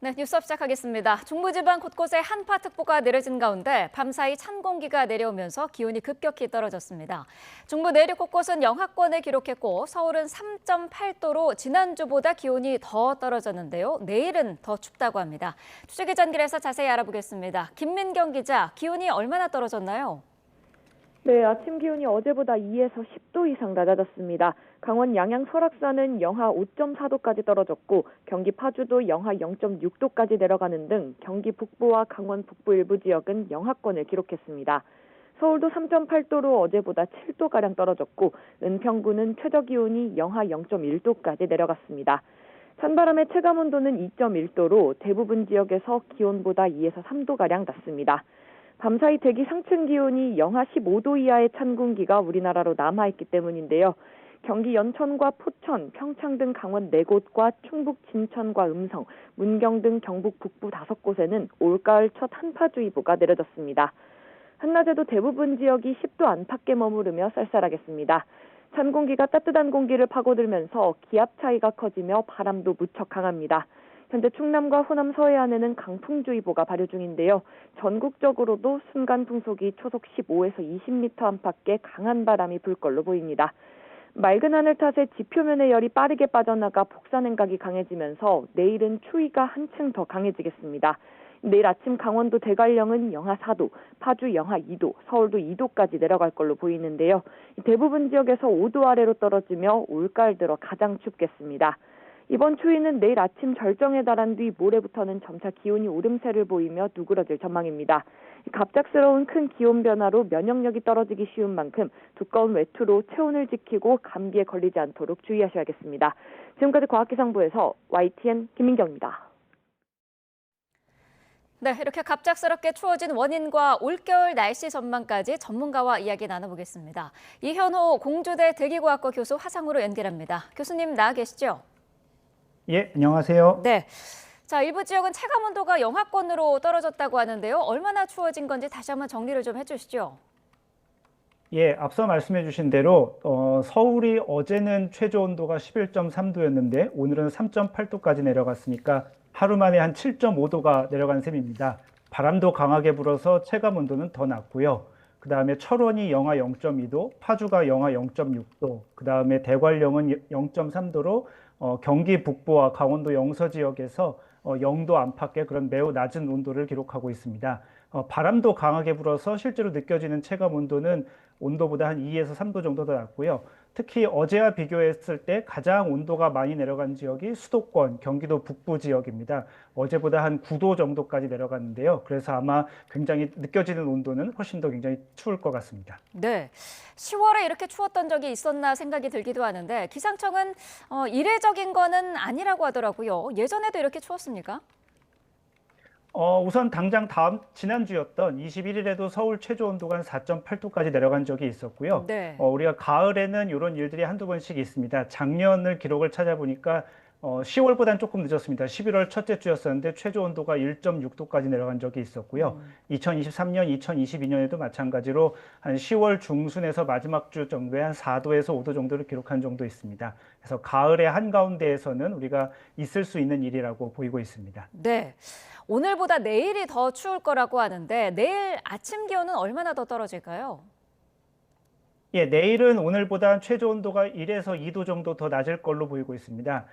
네, 뉴스업 시작하겠습니다. 중부지방 곳곳에 한파특보가 내려진 가운데 밤사이 찬 공기가 내려오면서 기온이 급격히 떨어졌습니다. 중부 내륙 곳곳은 영하권을 기록했고 서울은 3.8도로 지난주보다 기온이 더 떨어졌는데요. 내일은 더 춥다고 합니다. 추적기 전길에서 자세히 알아보겠습니다. 김민경 기자, 기온이 얼마나 떨어졌나요? 네, 아침 기온이 어제보다 2에서 10도 이상 낮아졌습니다. 강원 양양 설악산은 영하 5.4도까지 떨어졌고 경기 파주도 영하 0.6도까지 내려가는 등 경기 북부와 강원 북부 일부 지역은 영하권을 기록했습니다. 서울도 3.8도로 어제보다 7도가량 떨어졌고 은평구는 최저기온이 영하 0.1도까지 내려갔습니다. 찬바람의 체감온도는 2.1도로 대부분 지역에서 기온보다 2에서 3도가량 낮습니다. 밤사이 대기 상층 기온이 영하 15도 이하의 찬 공기가 우리나라로 남아있기 때문인데요. 경기 연천과 포천, 평창 등 강원 4곳과 충북 진천과 음성, 문경 등 경북 북부 5곳에는 올가을 첫 한파주의보가 내려졌습니다. 한낮에도 대부분 지역이 10도 안팎에 머무르며 쌀쌀하겠습니다. 찬 공기가 따뜻한 공기를 파고들면서 기압 차이가 커지며 바람도 무척 강합니다. 현재 충남과 호남 서해안에는 강풍주의보가 발효 중인데요. 전국적으로도 순간 풍속이 초속 15에서 20m 안팎의 강한 바람이 불 걸로 보입니다. 맑은 하늘 탓에 지표면의 열이 빠르게 빠져나가 복사냉각이 강해지면서 내일은 추위가 한층 더 강해지겠습니다. 내일 아침 강원도 대관령은 영하 4도, 파주 영하 2도, 서울도 2도까지 내려갈 걸로 보이는데요. 대부분 지역에서 5도 아래로 떨어지며 올가을 들어 가장 춥겠습니다. 이번 추위는 내일 아침 절정에 달한 뒤 모레부터는 점차 기온이 오름세를 보이며 누그러질 전망입니다. 갑작스러운 큰 기온 변화로 면역력이 떨어지기 쉬운 만큼 두꺼운 외투로 체온을 지키고 감기에 걸리지 않도록 주의하셔야겠습니다. 지금까지 과학기상부에서 YTN 김민경입니다. 네, 이렇게 갑작스럽게 추워진 원인과 올겨울 날씨 전망까지 전문가와 이야기 나눠보겠습니다. 이현호 공주대 대기과학과 교수 화상으로 연결합니다. 교수님 나와 계시죠? 예, 안녕하세요. 네. 자, 일부 지역은 체감 온도가 영하권으로 떨어졌다고 하는데요. 얼마나 추워진 건지 다시 한번 정리를 좀 해주시죠. 예, 앞서 말씀해 주신 대로 서울이 어제는 최저 온도가 11.3도였는데 오늘은 3.8도까지 내려갔으니까 하루 만에 한 7.5도가 내려간 셈입니다. 바람도 강하게 불어서 체감 온도는 더 낮고요. 그 다음에 철원이 영하 0.2도, 파주가 영하 0.6도, 그 다음에 대관령은 0.3도로 경기 북부와 강원도 영서 지역에서 0도 안팎의 그런 매우 낮은 온도를 기록하고 있습니다. 바람도 강하게 불어서 실제로 느껴지는 체감 온도는 온도보다 한 2에서 3도 정도 더 낮고요. 특히 어제와 비교했을 때 가장 온도가 많이 내려간 지역이 수도권, 경기도 북부 지역입니다. 어제보다 한 9도 정도까지 내려갔는데요. 그래서 아마 굉장히 느껴지는 온도는 훨씬 더 굉장히 추울 것 같습니다. 네, 10월에 이렇게 추웠던 적이 있었나 생각이 들기도 하는데 기상청은 이례적인 거는 아니라고 하더라고요. 예전에도 이렇게 추웠습니까? 우선 당장 지난주였던 21일에도 서울 최저 온도가 한 4.8도까지 내려간 적이 있었고요. 네. 우리가 가을에는 이런 일들이 한두 번씩 있습니다. 작년을 기록을 찾아보니까 10월보다는 조금 늦었습니다. 11월 첫째 주였었는데 최저 온도가 1.6도까지 내려간 적이 있었고요. 2023년, 2022년에도 마찬가지로 한 10월 중순에서 마지막 주 정도에 한 4도에서 5도 정도를 기록한 정도 있습니다. 그래서 가을의 한가운데에서는 우리가 있을 수 있는 일이라고 보이고 있습니다. 네. 오늘보다 내일이 더 추울 거라고 하는데 내일 아침 기온은 얼마나 더 떨어질까요? 예, 내일은 오늘보다 최저 온도가 1에서 2도 정도 더 낮을 걸로 보이고 있습니다.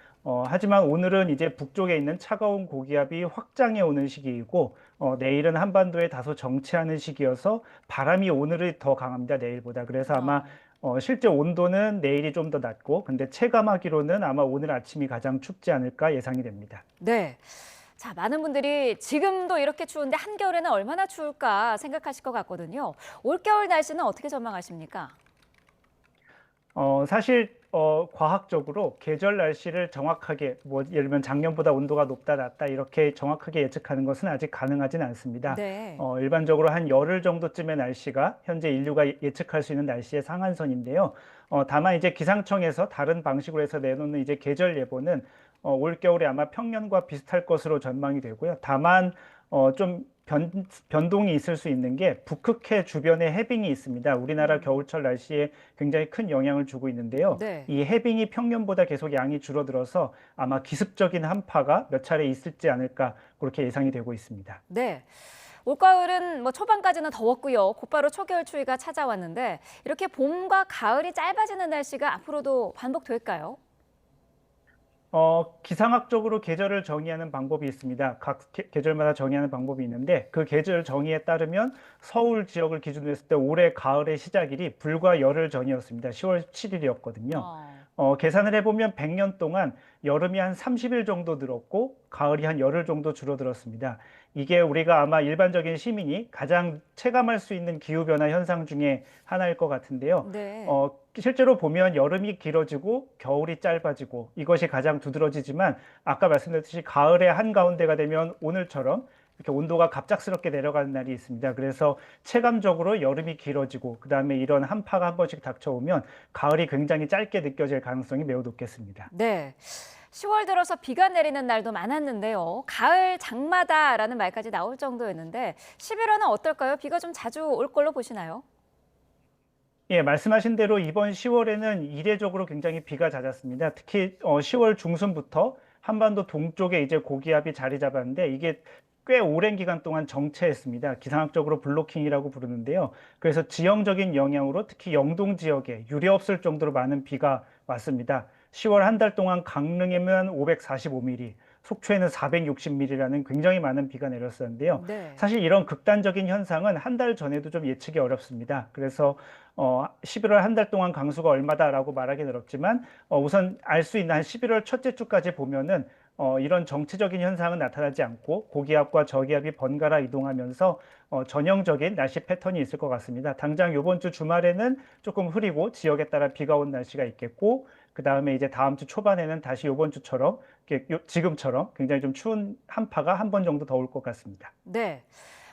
하지만 오늘은 이제 북쪽에 있는 차가운 고기압이 확장해 오는 시기이고 내일은 한반도에 다소 정체하는 시기여서 바람이 오늘이 더 강합니다. 내일보다. 그래서 아마 실제 온도는 내일이 좀 더 낮고 근데 체감하기로는 아마 오늘 아침이 가장 춥지 않을까 예상이 됩니다. 네. 자, 많은 분들이 지금도 이렇게 추운데 한겨울에는 얼마나 추울까 생각하실 것 같거든요. 올겨울 날씨는 어떻게 전망하십니까? 사실 과학적으로 계절 날씨를 정확하게 예를 들면 작년보다 온도가 높다 낮다 이렇게 정확하게 예측하는 것은 아직 가능하진 않습니다. 네. 일반적으로 한 열흘 정도쯤의 날씨가 현재 인류가 예측할 수 있는 날씨의 상한선인데요. 다만 이제 기상청에서 다른 방식으로 해서 내놓는 이제 계절 예보는 올겨울에 아마 평년과 비슷할 것으로 전망이 되고요. 다만 좀 변동이 있을 수 있는 게 북극해 주변에 해빙이 있습니다. 우리나라 겨울철 날씨에 굉장히 큰 영향을 주고 있는데요. 네. 이 해빙이 평년보다 계속 양이 줄어들어서 아마 기습적인 한파가 몇 차례 있을지 않을까 그렇게 예상이 되고 있습니다. 네. 올가을은 초반까지는 더웠고요. 곧바로 초겨울 추위가 찾아왔는데 이렇게 봄과 가을이 짧아지는 날씨가 앞으로도 반복될까요? 기상학적으로 계절을 정의하는 방법이 있습니다. 각 계절마다 정의하는 방법이 있는데 그 계절 정의에 따르면 서울 지역을 기준으로 했을 때 올해 가을의 시작일이 불과 열흘 전이었습니다. 10월 7일이었거든요. 계산을 해보면 100년 동안 여름이 한 30일 정도 늘었고 가을이 한 열흘 정도 줄어들었습니다. 이게 우리가 아마 일반적인 시민이 가장 체감할 수 있는 기후변화 현상 중에 하나일 것 같은데요. 네. 실제로 보면 여름이 길어지고 겨울이 짧아지고 이것이 가장 두드러지지만 아까 말씀드렸듯이 가을의 한가운데가 되면 오늘처럼 이렇게 온도가 갑작스럽게 내려가는 날이 있습니다. 그래서 체감적으로 여름이 길어지고 그다음에 이런 한파가 한 번씩 닥쳐오면 가을이 굉장히 짧게 느껴질 가능성이 매우 높겠습니다. 네. 10월 들어서 비가 내리는 날도 많았는데요. 가을 장마다라는 말까지 나올 정도였는데 11월은 어떨까요? 비가 좀 자주 올 걸로 보시나요? 예, 말씀하신 대로 이번 10월에는 이례적으로 굉장히 비가 잦았습니다. 특히 10월 중순부터 한반도 동쪽에 이제 고기압이 자리 잡았는데 이게 꽤 오랜 기간 동안 정체했습니다. 기상학적으로 블로킹이라고 부르는데요. 그래서 지형적인 영향으로 특히 영동 지역에 유례없을 정도로 많은 비가 왔습니다. 10월 한 달 동안 강릉에만 545mm, 속초에는 460mm라는 굉장히 많은 비가 내렸었는데요. 네. 사실 이런 극단적인 현상은 한 달 전에도 좀 예측이 어렵습니다. 그래서 11월 한 달 동안 강수가 얼마다라고 말하기는 어렵지만 우선 알 수 있는 한 11월 첫째 주까지 보면은 이런 정체적인 현상은 나타나지 않고 고기압과 저기압이 번갈아 이동하면서 전형적인 날씨 패턴이 있을 것 같습니다. 당장 이번 주 주말에는 조금 흐리고 지역에 따라 비가 온 날씨가 있겠고 그 다음에 이제 다음 주 초반에는 다시 이번 주처럼 지금처럼 굉장히 좀 추운 한파가 한 번 정도 더 올 것 같습니다. 네.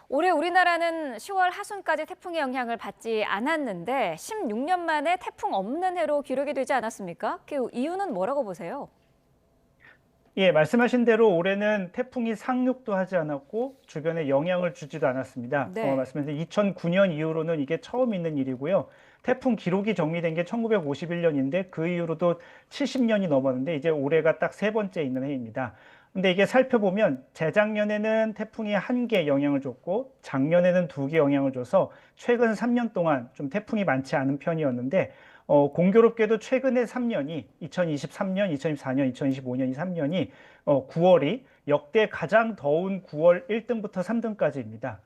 올해 우리나라는 10월 하순까지 태풍의 영향을 받지 않았는데 16년 만에 태풍 없는 해로 기록이 되지 않았습니까? 그 이유는 뭐라고 보세요? 예, 말씀하신 대로 올해는 태풍이 상륙도 하지 않았고 주변에 영향을 주지도 않았습니다. 네. 말씀하신 2009년 이후로는 이게 처음 있는 일이고요. 태풍 기록이 정리된 게 1951년인데 그 이후로도 70년이 넘었는데 이제 올해가 딱 세 번째 있는 해입니다. 근데 이게 살펴보면 재작년에는 태풍이 1개 영향을 줬고 작년에는 2개 영향을 줘서 최근 3년 동안 좀 태풍이 많지 않은 편이었는데 공교롭게도 최근의 3년이 2023년, 2024년, 2025년 이 3년이 9월이 역대 가장 더운 9월 1등부터 3등까지입니다.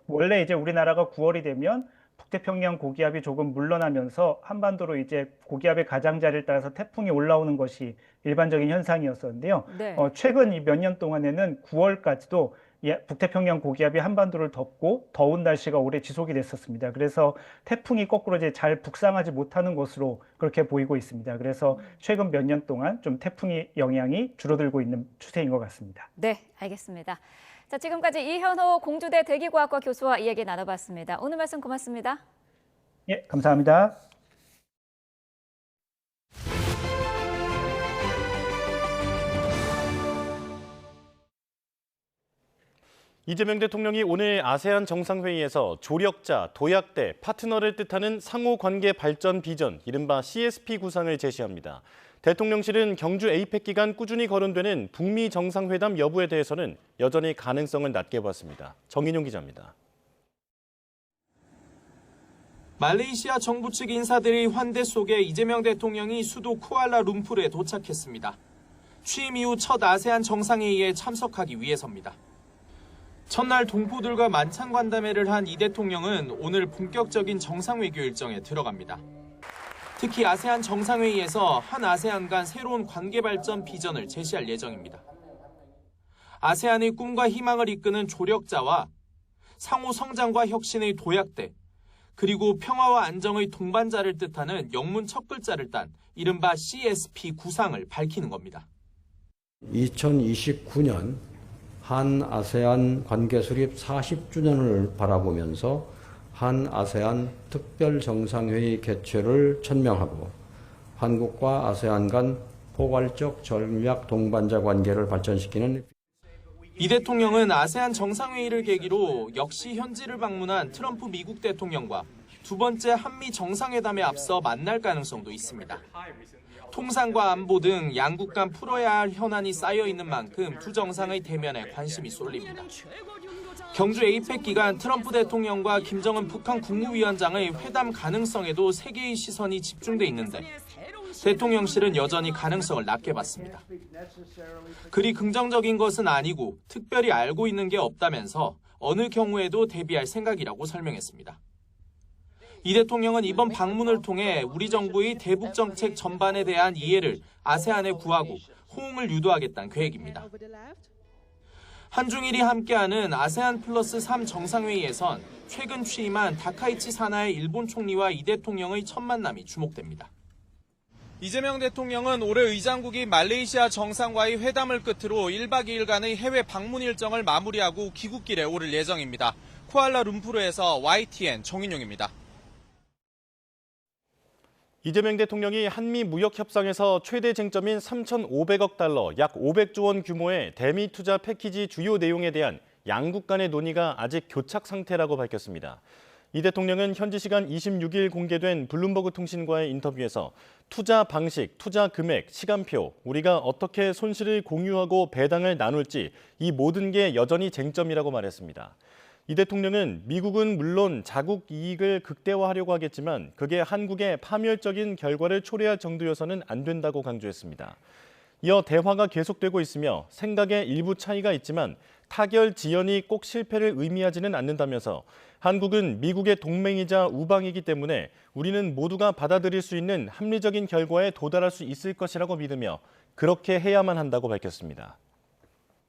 원래 이제 우리나라가 9월이 되면 북태평양 고기압이 조금 물러나면서 한반도로 이제 고기압의 가장자리를 따라서 태풍이 올라오는 것이 일반적인 현상이었었는데요. 네. 최근 이 몇 년 동안에는 9월까지도 북태평양 고기압이 한반도를 덮고 더운 날씨가 오래 지속이 됐었습니다. 그래서 태풍이 거꾸로 이제 잘 북상하지 못하는 것으로 그렇게 보이고 있습니다. 그래서 최근 몇 년 동안 좀 태풍의 영향이 줄어들고 있는 추세인 것 같습니다. 네, 알겠습니다. 자, 지금까지 이현호 공주대 대기과학과 교수와 이야기 나눠봤습니다. 오늘 말씀 고맙습니다. 예, 감사합니다. 이재명 대통령이 오늘 아세안 정상회의에서 조력자, 도약대, 파트너를 뜻하는 상호관계 발전 비전, 이른바 CSP 구상을 제시합니다. 대통령실은 경주 에이펙 기간 꾸준히 거론되는 북미 정상회담 여부에 대해서는 여전히 가능성을 낮게 봤습니다. 정인용 기자입니다. 말레이시아 정부 측 인사들의 환대 속에 이재명 대통령이 수도 쿠알라룸푸르에 도착했습니다. 취임 이후 첫 아세안 정상회의에 참석하기 위해서입니다. 첫날 동포들과 만찬 관담회를 한 이 대통령은 오늘 본격적인 정상외교 일정에 들어갑니다. 특히 아세안 정상회의에서 한 아세안 간 새로운 관계 발전 비전을 제시할 예정입니다. 아세안의 꿈과 희망을 이끄는 조력자와 상호 성장과 혁신의 도약대, 그리고 평화와 안정의 동반자를 뜻하는 영문 첫 글자를 딴 이른바 CSP 구상을 밝히는 겁니다. 2029년 한 아세안 관계 수립 40주년을 바라보면서 한 아세안 특별 정상회의 개최를 천명하고 한국과 아세안 간 포괄적 전략 동반자 관계를 발전시키는 이 대통령은 아세안 정상회의를 계기로 역시 현지를 방문한 트럼프 미국 대통령과 두 번째 한미 정상회담에 앞서 만날 가능성도 있습니다. 통상과 안보 등 양국 간 풀어야 할 현안이 쌓여 있는 만큼 두 정상의 대면에 관심이 쏠립니다. 경주 에이펙 기간 트럼프 대통령과 김정은 북한 국무위원장의 회담 가능성에도 세계의 시선이 집중돼 있는데 대통령실은 여전히 가능성을 낮게 봤습니다. 그리 긍정적인 것은 아니고 특별히 알고 있는 게 없다면서 어느 경우에도 대비할 생각이라고 설명했습니다. 이 대통령은 이번 방문을 통해 우리 정부의 대북 정책 전반에 대한 이해를 아세안에 구하고 호응을 유도하겠다는 계획입니다. 한중일이 함께하는 아세안 플러스 3 정상회의에선 최근 취임한 다카이치 사나의 일본 총리와 이 대통령의 첫 만남이 주목됩니다. 이재명 대통령은 올해 의장국인 말레이시아 정상과의 회담을 끝으로 1박 2일간의 해외 방문 일정을 마무리하고 귀국길에 오를 예정입니다. 쿠알라룸푸르에서 YTN 정인용입니다. 이재명 대통령이 한미 무역 협상에서 최대 쟁점인 3,500억 달러, 약 500조 원 규모의 대미 투자 패키지 주요 내용에 대한 양국 간의 논의가 아직 교착 상태라고 밝혔습니다. 이 대통령은 현지 시간 26일 공개된 블룸버그 통신과의 인터뷰에서 투자 방식, 투자 금액, 시간표, 우리가 어떻게 손실을 공유하고 배당을 나눌지 이 모든 게 여전히 쟁점이라고 말했습니다. 이 대통령은 미국은 물론 자국 이익을 극대화하려고 하겠지만 그게 한국의 파멸적인 결과를 초래할 정도여서는 안 된다고 강조했습니다. 이어 대화가 계속되고 있으며 생각의 일부 차이가 있지만 타결 지연이 꼭 실패를 의미하지는 않는다면서 한국은 미국의 동맹이자 우방이기 때문에 우리는 모두가 받아들일 수 있는 합리적인 결과에 도달할 수 있을 것이라고 믿으며 그렇게 해야만 한다고 밝혔습니다.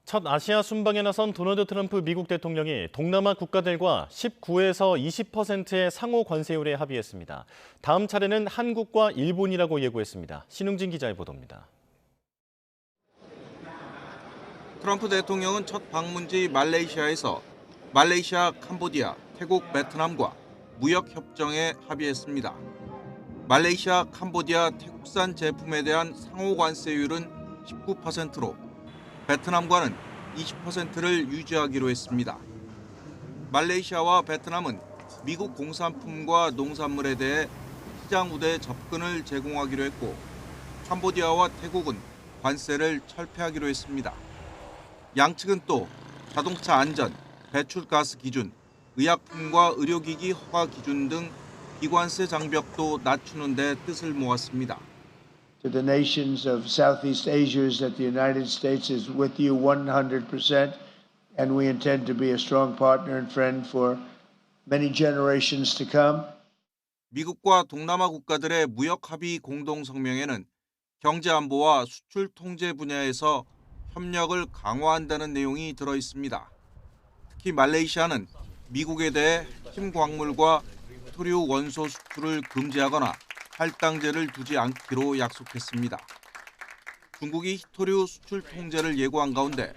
첫 아시아 순방에 나선 도널드 트럼프 미국 대통령이 동남아 국가들과 19에서 20%의 상호 관세율에 합의했습니다. 다음 차례는 한국과 일본이라고 예고했습니다. 신웅진 기자의 보도입니다. 트럼프 대통령은 첫 방문지 말레이시아에서 말레이시아, 캄보디아, 태국, 베트남과 무역 협정에 합의했습니다. 말레이시아, 캄보디아, 태국산 제품에 대한 상호 관세율은 19%로 베트남과는 20%를 유지하기로 했습니다. 말레이시아와 베트남은 미국 공산품과 농산물에 대해 시장 우대 접근을 제공하기로 했고 캄보디아와 태국은 관세를 철폐하기로 했습니다. 양측은 또 자동차 안전, 배출가스 기준, 의약품과 의료기기 허가 기준 등 비관세 장벽도 낮추는 데 뜻을 모았습니다. To the nations of Southeast Asia is that the United States is with you 100%, and we intend to be a strong partner and friend for many generations to come. 미국과 동남아 국가들의 무역 합의 공동 성명에는 경제 안보와 수출 통제 분야에서 협력을 강화한다는 내용이 들어 있습니다. 특히 말레이시아는 미국에 대해 핵심 광물과 토류 원소 수출을 금지하거나 할당제를 두지 않기로 약속했습니다. 중국이 히토류 수출 통제를 예고한 가운데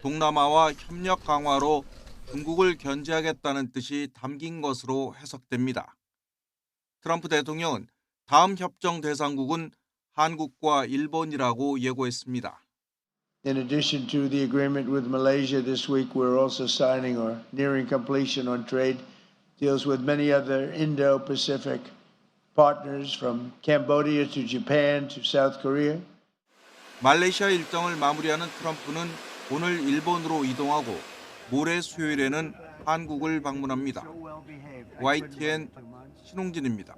동남아와 협력 강화로 중국을 견제하겠다는 뜻이 담긴 것으로 해석됩니다. 트럼프 대통령은 다음 협정 대상국은 한국과 일본이라고 예고했습니다. In addition to the agreement with Malaysia this week, we're also signing or nearing completion on trade deals with many other Indo-Pacific partners from Cambodia to Japan to South Korea. 말레이시아 일정을 마무리하는 트럼프는 오늘 일본으로 이동하고 모레 수요일에는 한국을 방문합니다. YTN 신홍진입니다.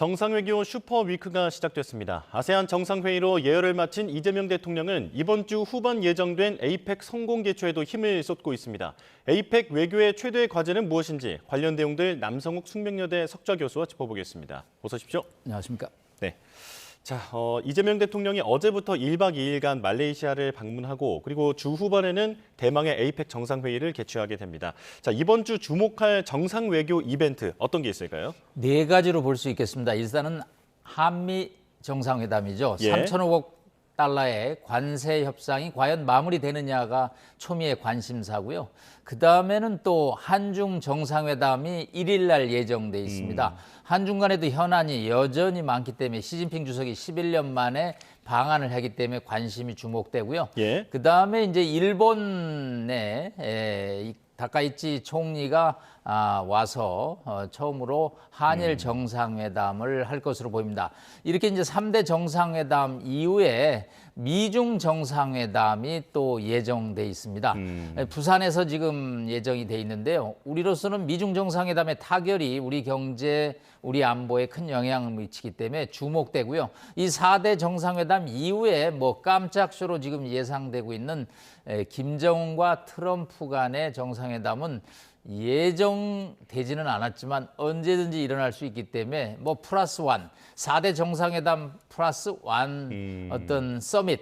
정상외교 슈퍼위크가 시작됐습니다. 아세안 정상회의로 예열을 마친 이재명 대통령은 이번 주 후반 예정된 에이펙 성공 개최에도 힘을 쏟고 있습니다. 에이펙 외교의 최대 과제는 무엇인지 관련 내용들 남성욱 숙명여대 석좌 교수와 짚어보겠습니다. 어서 오십시오. 안녕하십니까. 네. 자, 이재명 대통령이 어제부터 1박 2일간 말레이시아를 방문하고 그리고 주 후반에는 대망의 에이펙 정상회의를 개최하게 됩니다. 자, 이번 주 주목할 정상 외교 이벤트 어떤 게 있을까요? 네 가지로 볼 수 있겠습니다. 일단은 한미 정상회담이죠. 예. 3,500억 달러의 관세 협상이 과연 마무리되느냐가 초미의 관심사고요. 그다음에는 또 한중 정상회담이 1일 날 예정돼 있습니다. 한중 간에도 현안이 여전히 많기 때문에 시진핑 주석이 11년 만에 방한을 하기 때문에 관심이 주목되고요. 예. 그다음에 이제 일본의 다카이치 총리가 와서 처음으로 한일 정상회담을 할 것으로 보입니다. 이렇게 이제 3대 정상회담 이후에 미중 정상회담이 또 예정돼 있습니다. 부산에서 지금 예정이 돼 있는데요. 우리로서는 미중 정상회담의 타결이 우리 경제, 우리 안보에 큰 영향을 미치기 때문에 주목되고요. 이 4대 정상회담 이후에 뭐 깜짝쇼로 지금 예상되고 있는 김정은과 트럼프 간의 정상회담은 예정되지는 않았지만 언제든지 일어날 수 있기 때문에 뭐 플러스 원, 4대 정상회담 플러스 원 어떤 서밋,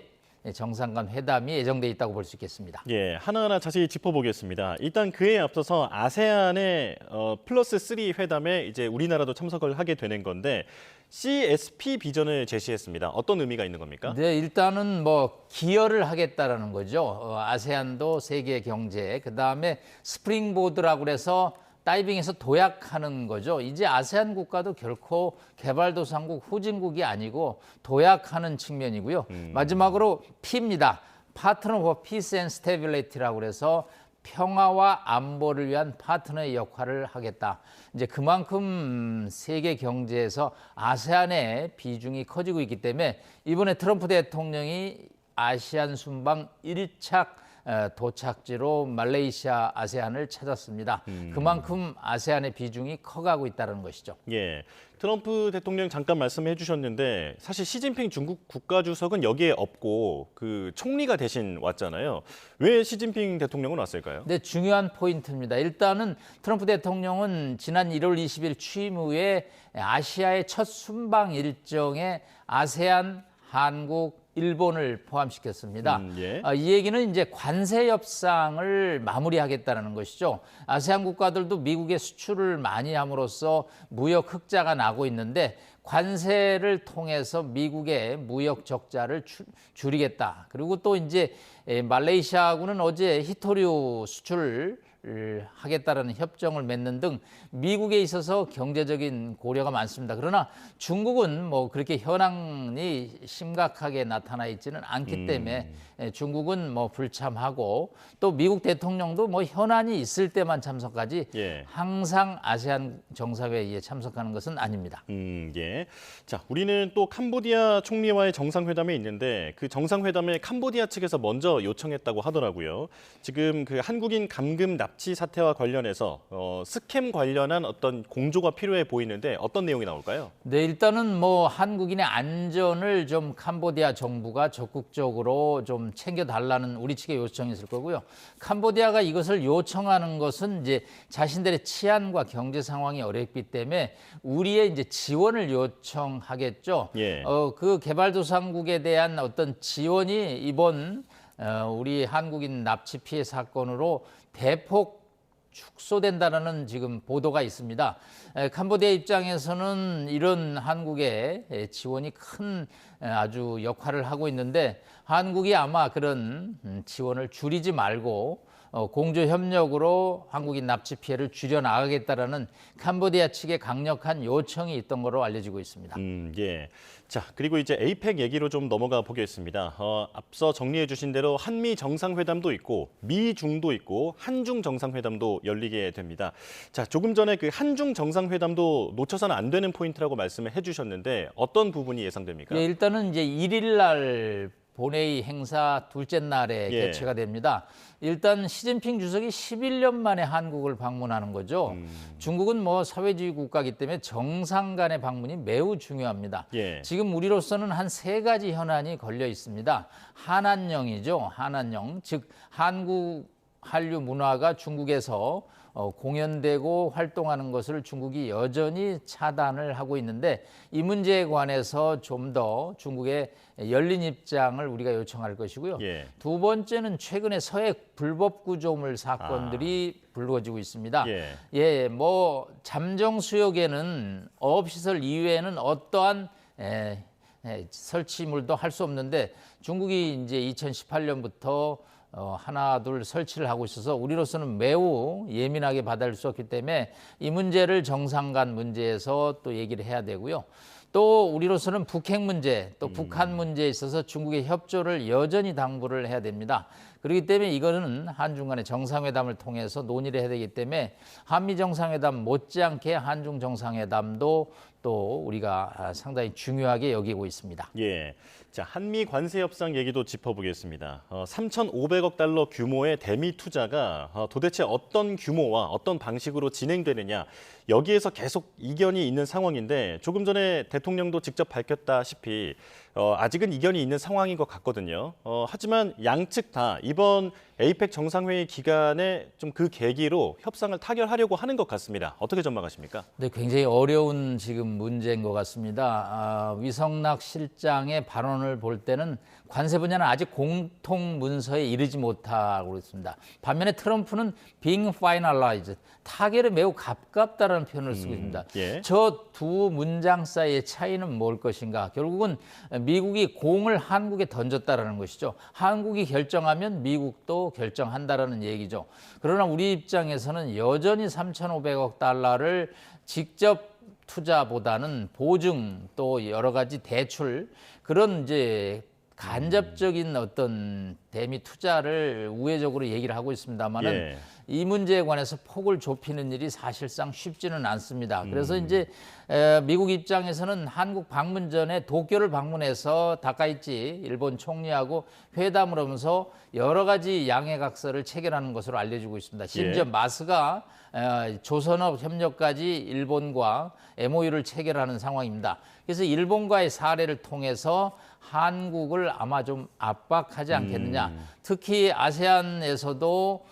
정상 간 회담이 예정돼 있다고 볼 수 있겠습니다. 예, 하나하나 자세히 짚어보겠습니다. 일단 그에 앞서서 아세안의 플러스 3 회담에 이제 우리나라도 참석을 하게 되는 건데 CSP 비전을 제시했습니다. 어떤 의미가 있는 겁니까? 네, 일단은 뭐 기여를 하겠다라는 거죠. 아세안도 세계 경제, 그다음에 스프링보드라고 그래서 다이빙에서 도약하는 거죠. 이제 아세안 국가도 결코 개발도상국, 후진국이 아니고 도약하는 측면이고요. 마지막으로 P입니다. Partner for Peace and Stability라고 그래서 평화와 안보를 위한 파트너의 역할을 하겠다. 이제 그만큼 세계 경제에서 아세안의 비중이 커지고 있기 때문에 이번에 트럼프 대통령이 아시안 순방 1착 도착지로 말레이시아 아세안을 찾았습니다. 그만큼 아세안의 비중이 커가고 있다는 것이죠. 예, 트럼프 대통령 잠깐 말씀해 주셨는데 사실 시진핑 중국 국가주석은 여기에 없고 그 총리가 대신 왔잖아요. 왜 시진핑 대통령은 왔을까요? 네, 중요한 포인트입니다. 일단은 트럼프 대통령은 지난 1월 20일 취임 후에 아시아의 첫 순방 일정에 아세안, 한국, 일본을 포함시켰습니다. 예. 이 얘기는 이제 관세 협상을 마무리하겠다는 것이죠. 아세안 국가들도 미국의 수출을 많이 함으로써 무역 흑자가 나고 있는데 관세를 통해서 미국의 무역 적자를 줄이겠다. 그리고 또 이제 말레이시아하고는 어제 히토류 수출을 하겠다라는 협정을 맺는 등 미국에 있어서 경제적인 고려가 많습니다. 그러나 중국은 뭐 그렇게 현황이 심각하게 나타나 있지는 않기 때문에 중국은 뭐 불참하고 또 미국 대통령도 뭐 현안이 있을 때만 참석하지 예. 항상 아세안 정상회의에 참석하는 것은 아닙니다. 예. 자, 우리는 또 캄보디아 총리와의 정상회담에 있는데 그 정상회담에 캄보디아 측에서 먼저 요청했다고 하더라고요. 지금 그 한국인 감금 납치 사태와 관련해서 스캠 관련한 어떤 공조가 필요해 보이는데 어떤 내용이 나올까요? 네, 일단은 뭐 한국인의 안전을 좀 캄보디아 정부가 적극적으로 좀 챙겨달라는 우리 측의 요청이 있을 거고요. 캄보디아가 이것을 요청하는 것은 이제 자신들의 치안과 경제 상황이 어렵기 때문에 우리의 이제 지원을 요청하겠죠. 예. 그 개발도상국에 대한 어떤 지원이 이번 우리 한국인 납치 피해 사건으로 대폭 축소된다는 지금 보도가 있습니다. 캄보디아 입장에서는 이런 한국의 지원이 큰 아주 역할을 하고 있는데 한국이 아마 그런 지원을 줄이지 말고 공조 협력으로 한국인 납치 피해를 줄여나가겠다라는 캄보디아 측의 강력한 요청이 있던 것으로 알려지고 있습니다. 예. 자, 그리고 이제 에이펙 얘기로 좀 넘어가 보겠습니다. 앞서 정리해 주신 대로 한미 정상회담도 있고 미중도 있고 한중 정상회담도 열리게 됩니다. 자, 조금 전에 그 한중 정상회담도 놓쳐서는 안 되는 포인트라고 말씀을 해주셨는데 어떤 부분이 예상됩니까? 예, 일단은 이제 1일 날 본회의 행사 둘째 날에 예. 개최가 됩니다. 일단 시진핑 주석이 11년 만에 한국을 방문하는 거죠. 중국은 뭐 사회주의 국가이기 때문에 정상 간의 방문이 매우 중요합니다. 예. 지금 우리로서는 한 3가지 현안이 걸려 있습니다. 한한령이죠. 한한령, 즉 한국 한류 문화가 중국에서 공연되고 활동하는 것을 중국이 여전히 차단을 하고 있는데 이 문제에 관해서 좀 더 중국의 열린 입장을 우리가 요청할 것이고요. 예. 두 번째는 최근에 서해 불법 구조물 사건들이 불거지고 있습니다. 예. 뭐 잠정 수역에는 어업시설 이외에는 어떠한 설치물도 할 수 없는데 중국이 이제 2018년부터 하나 둘 설치를 하고 있어서 우리로서는 매우 예민하게 받아들일 수 없기 때문에 이 문제를 정상 간 문제에서 또 얘기를 해야 되고요. 또 우리로서는 북핵 문제, 또 북한 문제에 있어서 중국의 협조를 여전히 당부를 해야 됩니다. 그렇기 때문에 이거는 한중 간의 정상회담을 통해서 논의를 해야 되기 때문에 한미 정상회담 못지않게 한중 정상회담도 또 우리가 상당히 중요하게 여기고 있습니다. 예. 자, 한미 관세 협상 얘기도 짚어보겠습니다. 3,500억 달러 규모의 대미 투자가 도대체 어떤 규모와 어떤 방식으로 진행되느냐, 여기에서 계속 이견이 있는 상황인데 조금 전에 대통령도 직접 밝혔다시피 아직은 이견이 있는 상황인 것 같거든요. 하지만 양측 다 이번 에이펙 정상회의 기간에 좀 그 계기로 협상을 타결하려고 하는 것 같습니다. 어떻게 전망하십니까? 네, 굉장히 어려운 지금 문제인 것 같습니다. 위성락 실장의 발언을 볼 때는 관세 분야는 아직 공통 문서에 이르지 못하고 있습니다. 반면에 트럼프는 being finalized, 타결에 매우 가깝다는 표현을 쓰고 있습니다. 예. 저 두 문장 사이의 차이는 뭘 것인가? 결국은 미국이 공을 한국에 던졌다라는 것이죠. 한국이 결정하면 미국도 결정한다라는 얘기죠. 그러나 우리 입장에서는 여전히 3,500억 달러를 직접 투자보다는 보증 또 여러 가지 대출 그런 이제 간접적인 어떤 대미 투자를 우회적으로 얘기를 하고 있습니다만은 예. 이 문제에 관해서 폭을 좁히는 일이 사실상 쉽지는 않습니다. 그래서 이제 미국 입장에서는 한국 방문 전에 도쿄를 방문해서 다카이치 일본 총리하고 회담을 하면서 여러 가지 양해각서를 체결하는 것으로 알려지고 있습니다. 심지어 마스가 조선업 협력까지 일본과 MOU를 체결하는 상황입니다. 그래서 일본과의 사례를 통해서 한국을 아마 좀 압박하지 않겠느냐. 특히 아세안에서도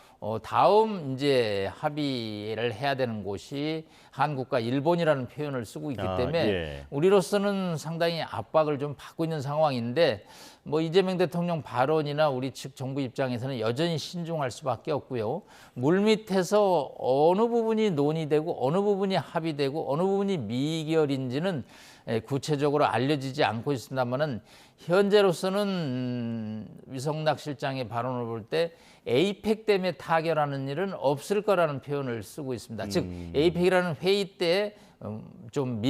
다음 이제 합의를 해야 되는 곳이 한국과 일본이라는 표현을 쓰고 있기 때문에 예. 우리로서는 상당히 압박을 좀 받고 있는 상황인데 뭐 이재명 대통령 발언이나 우리 측 정부 입장에서는 여전히 신중할 수밖에 없고요. 물밑에서 어느 부분이 논의되고 어느 부분이 합의되고 어느 부분이 미결인지는 구체적으로 알려지지 않고 있습니다만은 현재로서는 위성락 실장의 발언을 볼 때 에이펙 때문에 타결하는 일은 없을 거라는 표현을 쓰고 있습니다. 즉 에이펙이라는 회의 때 좀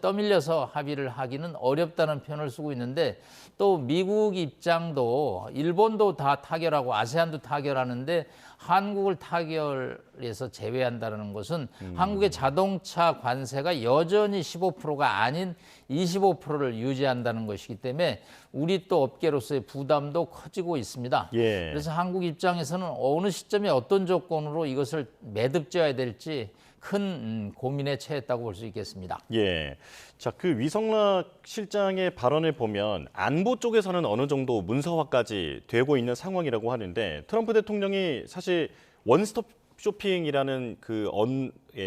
떠밀려서 합의를 하기는 어렵다는 표현을 쓰고 있는데 또 미국 입장도 일본도 다 타결하고 아세안도 타결하는데 한국을 타결해서 제외한다는 것은 한국의 자동차 관세가 여전히 15%가 아닌 25%를 유지한다는 것이기 때문에 우리 또 업계로서의 부담도 커지고 있습니다. 예. 그래서 한국 입장에서는 어느 시점에 어떤 조건으로 이것을 매듭지어야 될지 큰 고민에 처했다고 볼 수 있겠습니다. 예. 자, 그 위성락 실장의 발언을 보면 안보 쪽에서는 어느 정도 문서화까지 되고 있는 상황이라고 하는데 트럼프 대통령이 사실 원스톱 쇼핑이라는 그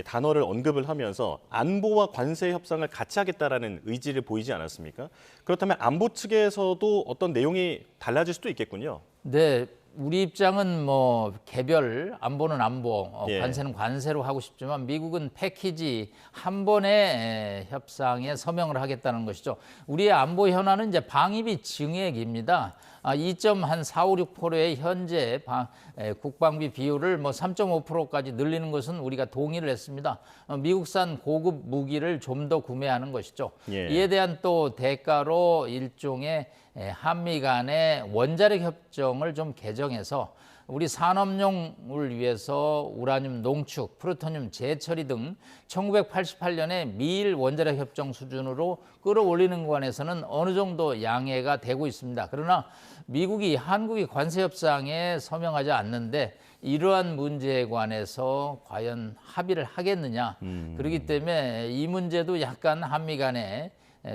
단어를 언급을 하면서 안보와 관세 협상을 같이 하겠다라는 의지를 보이지 않았습니까? 그렇다면 안보 측에서도 어떤 내용이 달라질 수도 있겠군요. 네. 우리 입장은 뭐 개별 안보는 안보, 예. 관세는 관세로 하고 싶지만 미국은 패키지 한 번의 협상에 서명을 하겠다는 것이죠. 우리의 안보 현안은 이제 방위비 증액입니다. 2.456%의 현재 국방비 비율을 뭐 3.5%까지 늘리는 것은 우리가 동의를 했습니다. 미국산 고급 무기를 좀 더 구매하는 것이죠. 예. 이에 대한 또 대가로 일종의 한미 간의 원자력 협정을 좀 개정해서 우리 산업용을 위해서 우라늄 농축, 플루토늄 재처리 등 1988년에 미일 원자력 협정 수준으로 끌어올리는 관해서는 어느 정도 양해가 되고 있습니다. 그러나 미국이 한국이 관세 협상에 서명하지 않는데 이러한 문제에 관해서 과연 합의를 하겠느냐. 그렇기 때문에 이 문제도 약간 한미 간에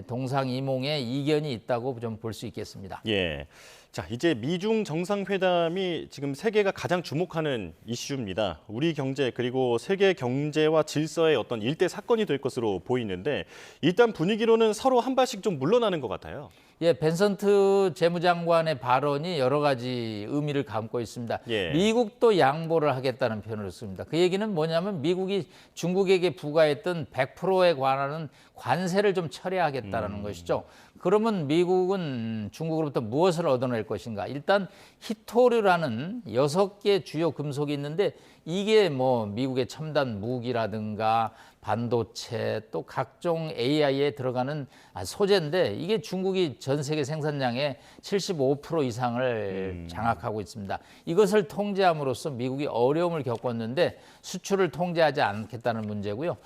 동상이몽의 이견이 있다고 좀 볼 수 있겠습니다. 예. 자, 이제 미중 정상회담이 지금 세계가 가장 주목하는 이슈입니다. 우리 경제 그리고 세계 경제와 질서의 어떤 일대 사건이 될 것으로 보이는데 일단 분위기로는 서로 한 발씩 좀 물러나는 것 같아요. 예, 벤선트 재무장관의 발언이 여러 가지 의미를 담고 있습니다. 예. 미국도 양보를 하겠다는 표현을 씁니다. 그 얘기는 뭐냐면 미국이 중국에게 부과했던 100%에 관한 관세를 좀 철회하겠다는 것이죠. 그러면 미국은 중국으로부터 무엇을 얻어낼 것인가? 일단 히토류라는 6개 주요 금속이 있는데 이게 뭐 미국의 첨단 무기라든가 반도체 또 각종 AI에 들어가는 소재인데 이게 중국이 전 세계 생산량의 75% 이상을 장악하고 있습니다. 이것을 통제함으로써 미국이 어려움을 겪었는데 수출을 통제하지 않겠다는 문제고요.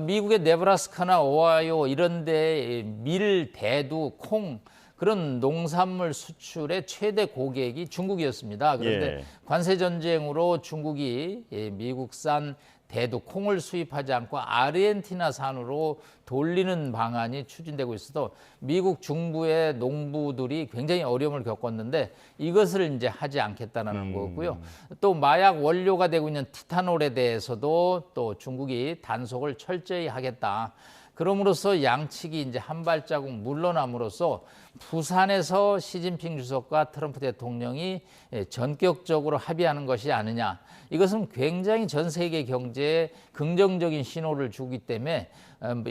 미국의 네브라스카나 오하이오 이런 데 밀, 대두, 콩 그런 농산물 수출의 최대 고객이 중국이었습니다. 그런데 예. 관세 전쟁으로 중국이 미국산 대두 콩을 수입하지 않고 아르헨티나산으로 돌리는 방안이 추진되고 있어도 미국 중부의 농부들이 굉장히 어려움을 겪었는데 이것을 이제 하지 않겠다는 거고요. 또 마약 원료가 되고 있는 티타놀에 대해서도 또 중국이 단속을 철저히 하겠다. 그럼으로써 양측이 이제 한 발자국 물러남으로써 부산에서 시진핑 주석과 트럼프 대통령이 전격적으로 합의하는 것이 아니냐. 이것은 굉장히 전 세계 경제에 긍정적인 신호를 주기 때문에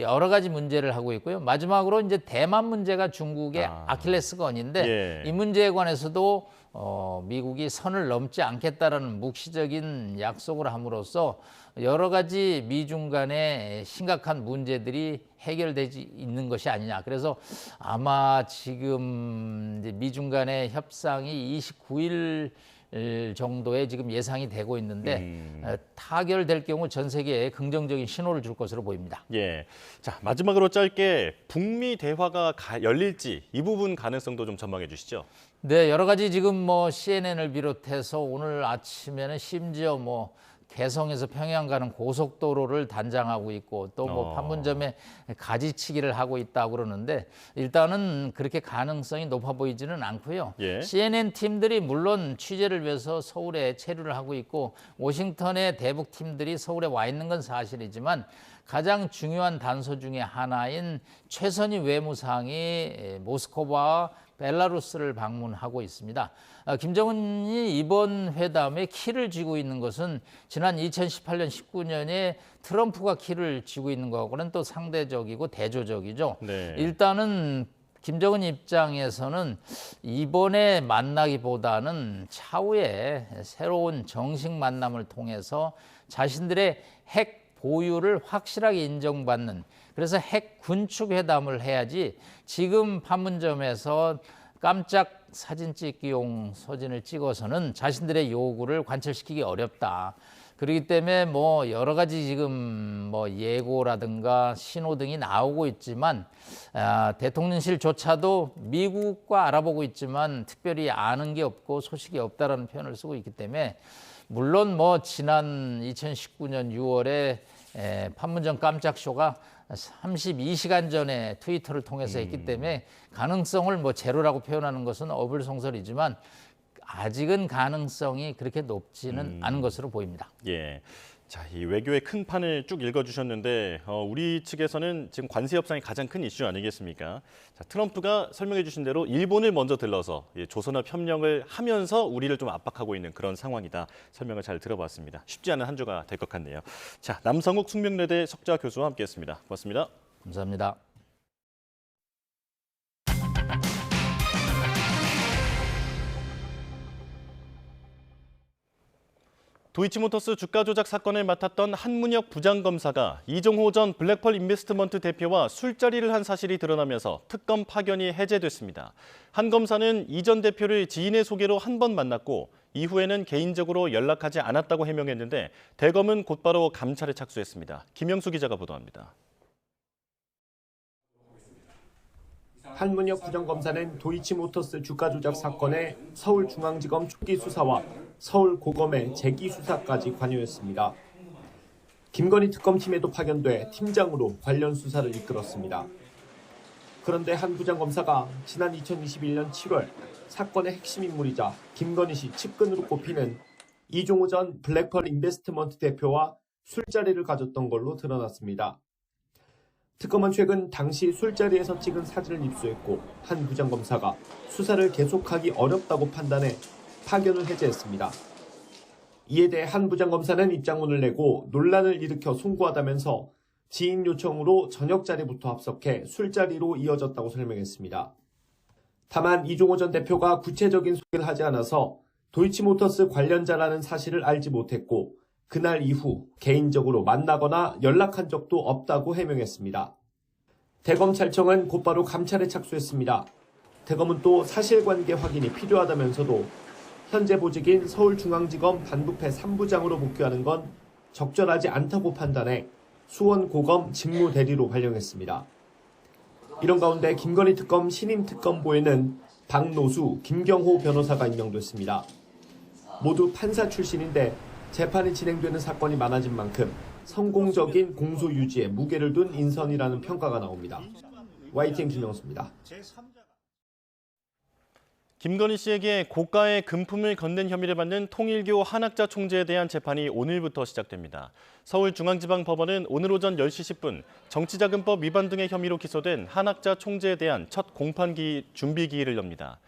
여러 가지 문제를 하고 있고요. 마지막으로 이제 대만 문제가 중국의 아킬레스건인데 예. 이 문제에 관해서도 미국이 선을 넘지 않겠다라는 묵시적인 약속을 함으로써 여러 가지 미중 간의 심각한 문제들이 해결되지 있는 것이 아니냐. 그래서 아마 지금 이제 미중 간의 협상이 29일 정도에 지금 예상이 되고 있는데 타결될 경우 전 세계에 긍정적인 신호를 줄 것으로 보입니다. 예. 자, 마지막으로 짧게 북미 대화가 열릴지 이 부분 가능성도 좀 전망해 주시죠. 네, 여러 가지 지금 뭐 CNN을 비롯해서 오늘 아침에는 심지어 뭐 개성에서 평양 가는 고속도로를 단장하고 있고 또 뭐 판문점에 가지치기를 하고 있다고 그러는데 일단은 그렇게 가능성이 높아 보이지는 않고요. 예. CNN 팀들이 물론 취재를 위해서 서울에 체류를 하고 있고 워싱턴의 대북 팀들이 서울에 와 있는 건 사실이지만 가장 중요한 단서 중에 하나인 최선희 외무상이 모스크바와 벨라루스를 방문하고 있습니다. 김정은이 이번 회담에 키를 쥐고 있는 것은 지난 2018년, 19년에 트럼프가 키를 쥐고 있는 것하고는 또 상대적이고 대조적이죠. 네. 일단은 김정은 입장에서는 이번에 만나기보다는 차후에 새로운 정식 만남을 통해서 자신들의 핵 보유를 확실하게 인정받는 그래서 핵 군축 회담을 해야지 지금 판문점에서 깜짝 사진 찍기용 사진을 찍어서는 자신들의 요구를 관철시키기 어렵다. 그렇기 때문에 뭐 여러 가지 지금 뭐 예고라든가 신호등이 나오고 있지만 대통령실조차도 미국과 알아보고 있지만 특별히 아는 게 없고 소식이 없다라는 표현을 쓰고 있기 때문에 물론 뭐 지난 2019년 6월에 판문점 깜짝쇼가 32시간 전에 트위터를 통해서 했기 때문에 가능성을 뭐 제로라고 표현하는 것은 어불성설이지만 아직은 가능성이 그렇게 높지는 않은 것으로 보입니다. 예. 자, 이 외교의 큰 판을 쭉 읽어주셨는데 우리 측에서는 지금 관세 협상이 가장 큰 이슈 아니겠습니까? 자, 트럼프가 설명해 주신 대로 일본을 먼저 들러서 조선업 협력을 하면서 우리를 좀 압박하고 있는 그런 상황이다. 설명을 잘 들어봤습니다. 쉽지 않은 한 주가 될 것 같네요. 자, 남성욱 숙명여대 석좌 교수와 함께했습니다. 고맙습니다. 감사합니다. 도이치모터스 주가 조작 사건을 맡았던 한문혁 부장검사가 이종호 전 블랙펄 인베스트먼트 대표와 술자리를 한 사실이 드러나면서 특검 파견이 해제됐습니다. 한 검사는 이 전 대표를 지인의 소개로 한 번 만났고 이후에는 개인적으로 연락하지 않았다고 해명했는데 대검은 곧바로 감찰에 착수했습니다. 김영수 기자가 보도합니다. 한문혁 부장검사는 도이치모터스 주가 조작 사건의 서울중앙지검 초기 수사와 서울고검의 재기 수사까지 관여했습니다. 김건희 특검팀에도 파견돼 팀장으로 관련 수사를 이끌었습니다. 그런데 한 부장검사가 지난 2021년 7월 사건의 핵심 인물이자 김건희 씨 측근으로 꼽히는 이종호 전 블랙펄 인베스트먼트 대표와 술자리를 가졌던 걸로 드러났습니다. 특검은 최근 당시 술자리에서 찍은 사진을 입수했고 한 부장검사가 수사를 계속하기 어렵다고 판단해 파견을 해제했습니다. 이에 대해 한 부장검사는 입장문을 내고 논란을 일으켜 송구하다면서 지인 요청으로 저녁 자리부터 합석해 술자리로 이어졌다고 설명했습니다. 다만 이종호 전 대표가 구체적인 소개를 하지 않아서 도이치모터스 관련자라는 사실을 알지 못했고 그날 이후 개인적으로 만나거나 연락한 적도 없다고 해명했습니다. 대검찰청은 곧바로 감찰에 착수했습니다. 대검은 또 사실관계 확인이 필요하다면서도 현재 보직인 서울중앙지검 반부패 3부장으로 복귀하는 건 적절하지 않다고 판단해 수원고검 직무대리로 발령했습니다. 이런 가운데 김건희 특검 신임 특검보에는 박노수, 김경호 변호사가 임명됐습니다. 모두 판사 출신인데 재판이 진행되는 사건이 많아진 만큼 성공적인 공소 유지에 무게를 둔 인선이라는 평가가 나옵니다. YTN 김영수입니다. 김건희 씨에게 고가의 금품을 건넨 혐의를 받는 통일교 한학자 총재에 대한 재판이 오늘부터 시작됩니다. 서울중앙지방법원은 오늘 오전 10시 10분 정치자금법 위반 등의 혐의로 기소된 한학자 총재에 대한 첫 공판 준비 기일을 엽니다.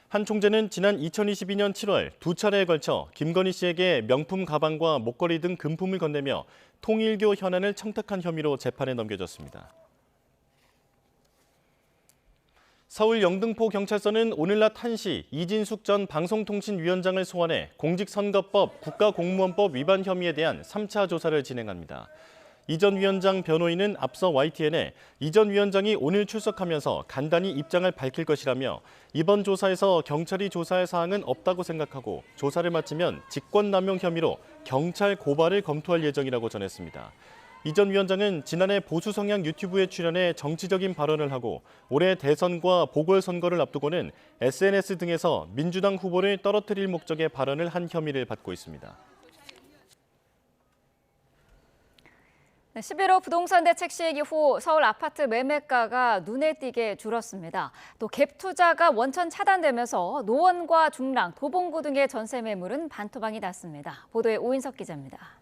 한 총재는 지난 2022년 7월 두 차례에 걸쳐 김건희 씨에게 명품 가방과 목걸이 등 금품을 건네며 통일교 현안을 청탁한 혐의로 재판에 넘겨졌습니다. 서울 영등포경찰서는 오늘 낮 1시 이진숙 전 방송통신위원장을 소환해 공직선거법, 국가공무원법 위반 혐의에 대한 3차 조사를 진행합니다. 이 전 위원장 변호인은 앞서 YTN에 이 전 위원장이 오늘 출석하면서 간단히 입장을 밝힐 것이라며 이번 조사에서 경찰이 조사할 사항은 없다고 생각하고 조사를 마치면 직권남용 혐의로 경찰 고발을 검토할 예정이라고 전했습니다. 이 전 위원장은 지난해 보수 성향 유튜브에 출연해 정치적인 발언을 하고 올해 대선과 보궐선거를 앞두고는 SNS 등에서 민주당 후보를 떨어뜨릴 목적의 발언을 한 혐의를 받고 있습니다. 11호 부동산 대책 시행 이후 서울 아파트 매매가가 눈에 띄게 줄었습니다. 또 갭 투자가 원천 차단되면서 노원과 중랑, 도봉구 등의 전세 매물은 반토막이 났습니다. 보도에 오인석 기자입니다.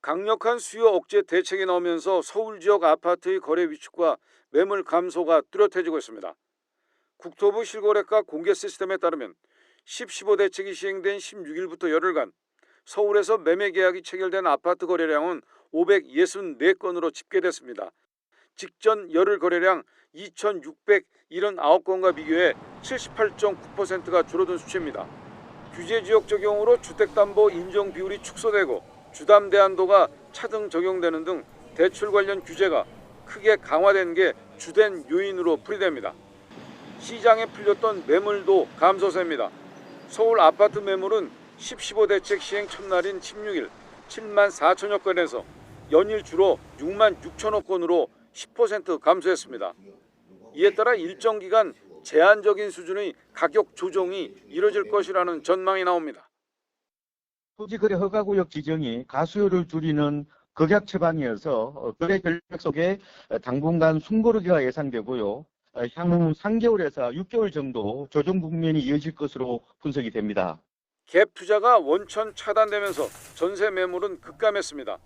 강력한 수요 억제 대책이 나오면서 서울 지역 아파트의 거래 위축과 매물 감소가 뚜렷해지고 있습니다. 국토부 실거래가 공개 시스템에 따르면 10.15 대책이 시행된 16일부터 열흘간 서울에서 매매 계약이 체결된 아파트 거래량은 564건으로 집계됐습니다. 직전 열흘 거래량 2,679건과 비교해 78.9%가 줄어든 수치입니다. 규제 지역 적용으로 주택담보 인정 비율이 축소되고 주담 대한도가 차등 적용되는 등 대출 관련 규제가 크게 강화된 게 주된 요인으로 풀이됩니다. 시장에 풀렸던 매물도 감소세입니다. 서울 아파트 매물은 10.15 대책 시행 첫날인 16일 7만 4천여 건에서 연일 줄어 6만 6천여 건으로 10% 감소했습니다. 이에 따라 일정 기간 제한적인 수준의 가격 조정이 이뤄질 것이라는 전망이 나옵니다. 토지거래 허가구역 지정이 가수요를 줄이는 극약 처방이어서 거래 전략 속에 당분간 숨고르기가 예상되고요. 향후 3개월에서 6개월 정도 조정 국면이 이어질 것으로 분석이 됩니다. 갭 투자가 원천 차단되면서 전세 매물은 급감했습니다.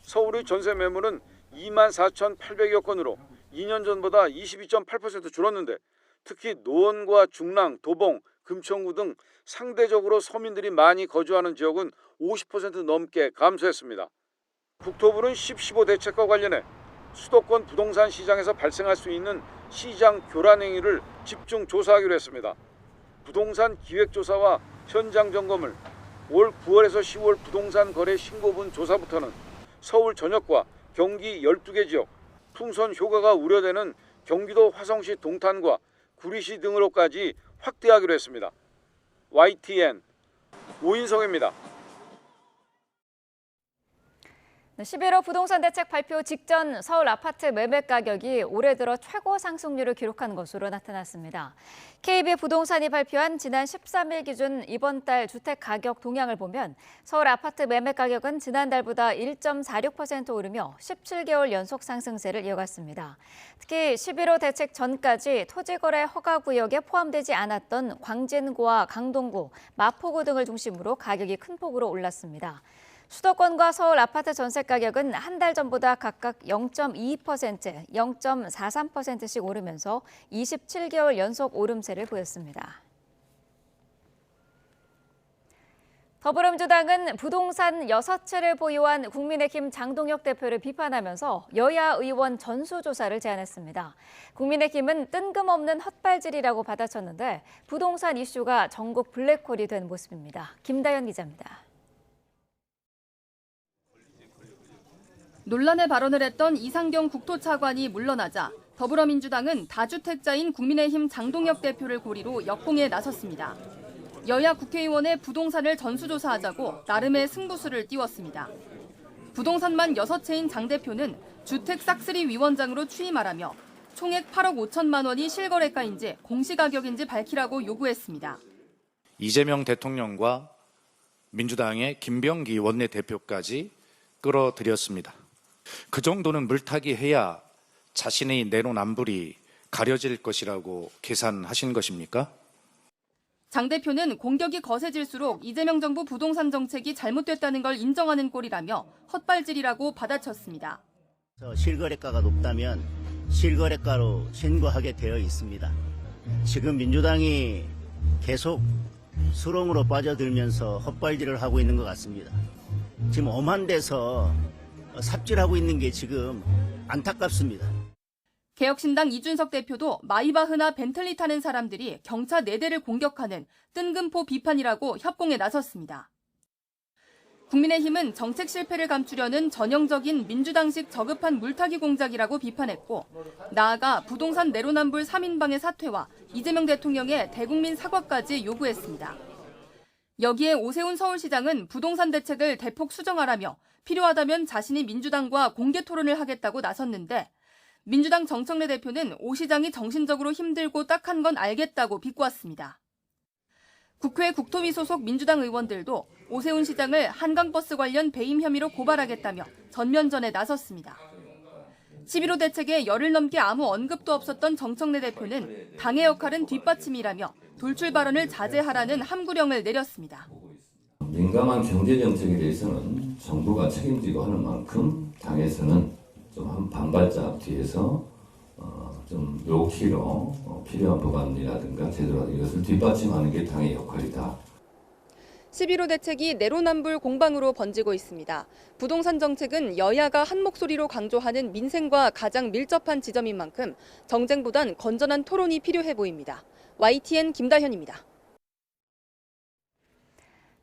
서울의 전세 매물은 24,800여 건으로 2년 전보다 22.8% 줄었는데 특히 노원과 중랑, 도봉, 금천구 등 상대적으로 서민들이 많이 거주하는 지역은 50% 넘게 감소했습니다. 국토부는 10.15 대책과 관련해 수도권 부동산 시장에서 발생할 수 있는 시장 교란 행위를 집중 조사하기로 했습니다. 부동산 기획조사와 현장 점검을 올 9월에서 10월 부동산 거래 신고분 조사부터는 서울 전역과 경기 12개 지역, 풍선 효과가 우려되는 경기도 화성시 동탄과 구리시 등으로까지 확대하기로 했습니다. YTN 오인성입니다. 11호 부동산 대책 발표 직전 서울 아파트 매매 가격이 올해 들어 최고 상승률을 기록한 것으로 나타났습니다. KB 부동산이 발표한 지난 13일 기준 이번 달 주택 가격 동향을 보면 서울 아파트 매매 가격은 지난달보다 1.46% 오르며 17개월 연속 상승세를 이어갔습니다. 특히 11호 대책 전까지 토지거래 허가구역에 포함되지 않았던 광진구와 강동구, 마포구 등을 중심으로 가격이 큰 폭으로 올랐습니다. 수도권과 서울 아파트 전세 가격은 한 달 전보다 각각 0.22%, 0.43%씩 오르면서 27개월 연속 오름세를 보였습니다. 더불어민주당은 부동산 6채를 보유한 국민의힘 장동혁 대표를 비판하면서 여야 의원 전수조사를 제안했습니다. 국민의힘은 뜬금없는 헛발질이라고 받아쳤는데 부동산 이슈가 전국 블랙홀이 된 모습입니다. 김다연 기자입니다. 논란의 발언을 했던 이상경 국토차관이 물러나자 더불어민주당은 다주택자인 국민의힘 장동혁 대표를 고리로 역공에 나섰습니다. 여야 국회의원의 부동산을 전수조사하자고 나름의 승부수를 띄웠습니다. 부동산만 6채인 장 대표는 주택 싹쓸이 위원장으로 취임하라며 총액 8억 5천만 원이 실거래가인지 공시가격인지 밝히라고 요구했습니다. 이재명 대통령과 민주당의 김병기 원내대표까지 끌어들였습니다. 그 정도는 물타기 해야 자신의 내로남불이 가려질 것이라고 계산하신 것입니까? 장 대표는 공격이 거세질수록 이재명 정부 부동산 정책이 잘못됐다는 걸 인정하는 꼴이라며 헛발질이라고 받아쳤습니다. 실거래가가 높다면 실거래가로 신고하게 되어 있습니다. 지금 민주당이 계속 수렁으로 빠져들면서 헛발질을 하고 있는 것 같습니다. 지금 엄한 데서 삽질하고 있는 게 지금 안타깝습니다. 개혁신당 이준석 대표도 마이바흐나 벤틀리 타는 사람들이 경차 4대를 공격하는 뜬금포 비판이라고 협공에 나섰습니다. 국민의힘은 정책 실패를 감추려는 전형적인 민주당식 저급한 물타기 공작이라고 비판했고 나아가 부동산 내로남불 3인방의 사퇴와 이재명 대통령의 대국민 사과까지 요구했습니다. 여기에 오세훈 서울시장은 부동산 대책을 대폭 수정하라며 필요하다면 자신이 민주당과 공개 토론을 하겠다고 나섰는데 민주당 정청래 대표는 오 시장이 정신적으로 힘들고 딱한 건 알겠다고 비꼬았습니다. 국회 국토위 소속 민주당 의원들도 오세훈 시장을 한강버스 관련 배임 혐의로 고발하겠다며 전면전에 나섰습니다. 11호 대책에 열흘 넘게 아무 언급도 없었던 정청래 대표는 당의 역할은 뒷받침이라며 돌출 발언을 자제하라는 함구령을 내렸습니다. 민감한 경제정책에 대해서는 정부가 책임지고 하는 만큼 당에서는 좀 한 반발짝 뒤에서 좀 요키로 필요한 법안이라든가 제도라든가 이것을 뒷받침하는 게 당의 역할이다. 11호 대책이 내로남불 공방으로 번지고 있습니다. 부동산 정책은 여야가 한 목소리로 강조하는 민생과 가장 밀접한 지점인 만큼 정쟁보단 건전한 토론이 필요해 보입니다. YTN 김다현입니다.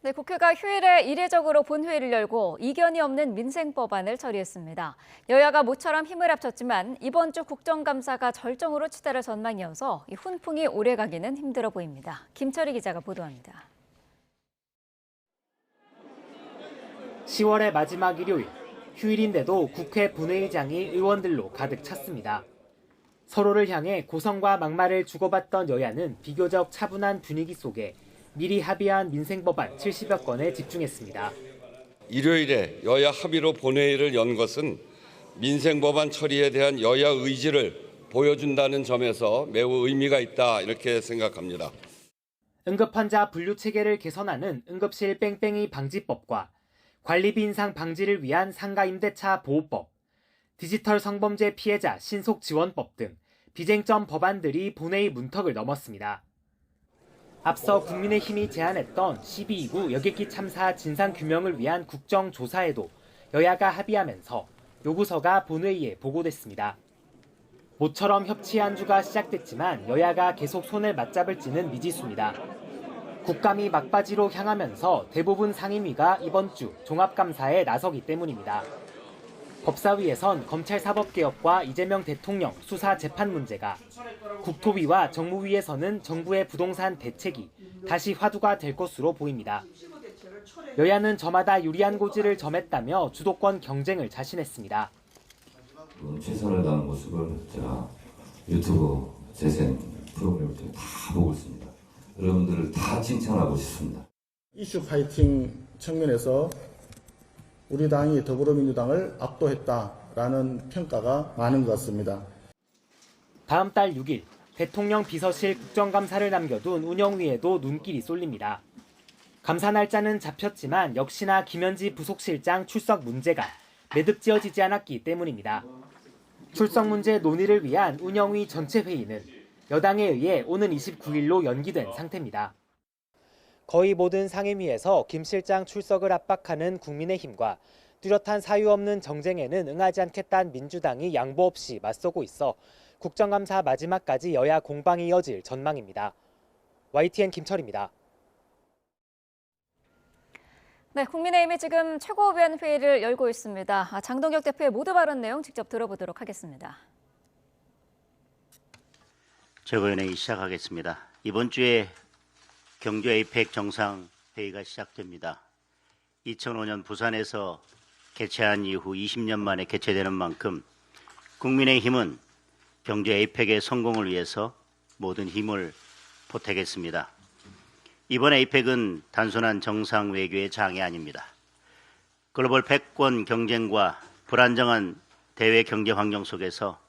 네, 국회가 휴일에 이례적으로 본회의를 열고 이견이 없는 민생법안을 처리했습니다. 여야가 모처럼 힘을 합쳤지만 이번 주 국정감사가 절정으로 치달을 전망이어서 이 훈풍이 오래가기는 힘들어 보입니다. 김철희 기자가 보도합니다. 10월의 마지막 일요일, 휴일인데도 국회 본회의장이 의원들로 가득 찼습니다. 서로를 향해 고성과 막말을 주고받던 여야는 비교적 차분한 분위기 속에 미리 합의한 민생법안 70여 건에 집중했습니다. 일요일에 여야 합의로 본회의를 연 것은 민생법안 처리에 대한 여야 의지를 보여준다는 점에서 매우 의미가 있다 이렇게 생각합니다. 응급환자 분류체계를 개선하는 응급실 뺑뺑이 방지법과 관리비 인상 방지를 위한 상가임대차 보호법, 디지털 성범죄 피해자 신속 지원법 등 비쟁점 법안들이 본회의 문턱을 넘었습니다. 앞서 국민의힘이 제안했던 12.29 여객기 참사 진상규명을 위한 국정조사에도 여야가 합의하면서 요구서가 본회의에 보고됐습니다. 모처럼 협치 안주가 시작됐지만 여야가 계속 손을 맞잡을지는 미지수입니다. 국감이 막바지로 향하면서 대부분 상임위가 이번 주 종합감사에 나서기 때문입니다. 법사위에선 검찰사법개혁과 이재명 대통령 수사 재판 문제가, 국토위와 정무위에서는 정부의 부동산 대책이 다시 화두가 될 것으로 보입니다. 여야는 저마다 유리한 고지를 점했다며 주도권 경쟁을 자신했습니다. 최선을 다하는 모습을 제가 유튜브 재생 프로그램을 통해 다 보고 있습니다. 여러분들을 다 칭찬하고 싶습니다. 이슈 파이팅 측면에서 우리 당이 더불어민주당을 압도했다라는 평가가 많은 것 같습니다. 다음 달 6일 대통령 비서실 국정감사를 남겨둔 운영위에도 눈길이 쏠립니다. 감사 날짜는 잡혔지만 역시나 김현지 부속실장 출석 문제가 매듭지어지지 않았기 때문입니다. 출석 문제 논의를 위한 운영위 전체 회의는 여당에 의해 오는 29일로 연기된 상태입니다. 거의 모든 상임위에서 김 실장 출석을 압박하는 국민의힘과 뚜렷한 사유 없는 정쟁에는 응하지 않겠다는 민주당이 양보 없이 맞서고 있어 국정감사 마지막까지 여야 공방이 이어질 전망입니다. YTN 김철입니다. 네, 국민의힘이 지금 최고위원 회의를 열고 있습니다. 장동혁 대표의 모두 발언 내용 직접 들어보도록 하겠습니다. 최고위원회의 시작하겠습니다. 이번 주에 경주 에이펙 정상회의가 시작됩니다. 2005년 부산에서 개최한 이후 20년 만에 개최되는 만큼 국민의힘은 경주 에이펙의 성공을 위해서 모든 힘을 보태겠습니다. 이번 에이펙은 단순한 정상 외교의 장이 아닙니다. 글로벌 패권 경쟁과 불안정한 대외 경제 환경 속에서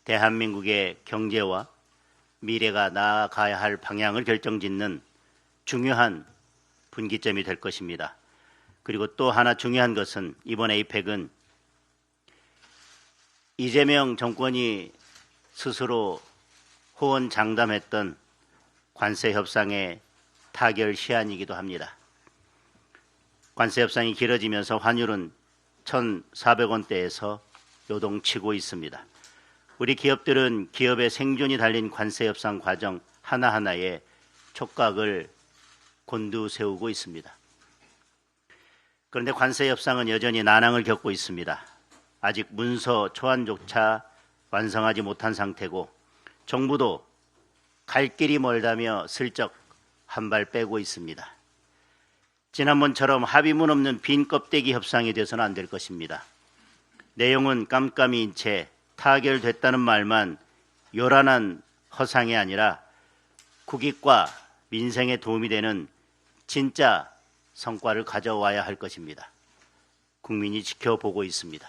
대한민국의 경제와 미래가 나아가야 할 방향을 결정짓는 중요한 분기점이 될 것입니다. 그리고 또 하나 중요한 것은 이번 에이펙은 이재명 정권이 스스로 호언장담했던 관세 협상의 타결 시한이기도 합니다. 관세 협상이 길어지면서 환율은 1,400원대에서 요동치고 있습니다. 우리 기업들은 기업의 생존이 달린 관세 협상 과정 하나하나에 촉각을 곤두세우고 있습니다. 그런데 관세 협상은 여전히 난항을 겪고 있습니다. 아직 문서 초안조차 완성하지 못한 상태고 정부도 갈 길이 멀다며 슬쩍 한 발 빼고 있습니다. 지난번처럼 합의문 없는 빈 껍데기 협상이 돼서는 안 될 것입니다. 내용은 깜깜이인 채 타결됐다는 말만 요란한 허상이 아니라 국익과 민생에 도움이 되는 진짜 성과를 가져와야 할 것입니다. 국민이 지켜보고 있습니다.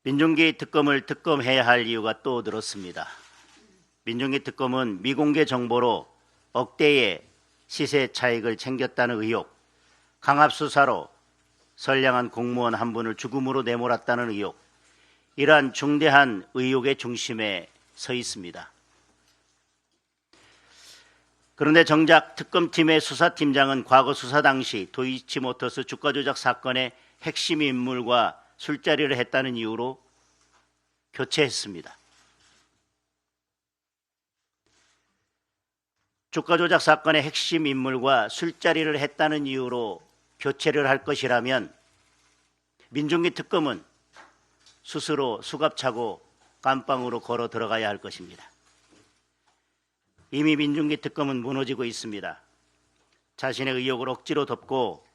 민중기 특검을 특검해야 할 이유가 또 늘었습니다. 민중기 특검은 미공개 정보로 억대의 시세 차익을 챙겼다는 의혹, 강압수사로 선량한 공무원 한 분을 죽음으로 내몰았다는 의혹, 이러한 중대한 의혹의 중심에 서 있습니다. 그런데 정작 특검팀의 수사팀장은 과거 수사 당시 도이치모터스 주가 조작 사건의 핵심 인물과 술자리를 했다는 이유로 교체했습니다. 주가 조작 사건의 핵심 인물과 술자리를 했다는 이유로 교체를 할 것이라면 민중기 특검은 스스로 수갑차고 깜빵으로 걸어 들어가야 할 것입니다. 이미 민중기 특검은 무너지고 있습니다. 자신의 의혹을 억지로 덮고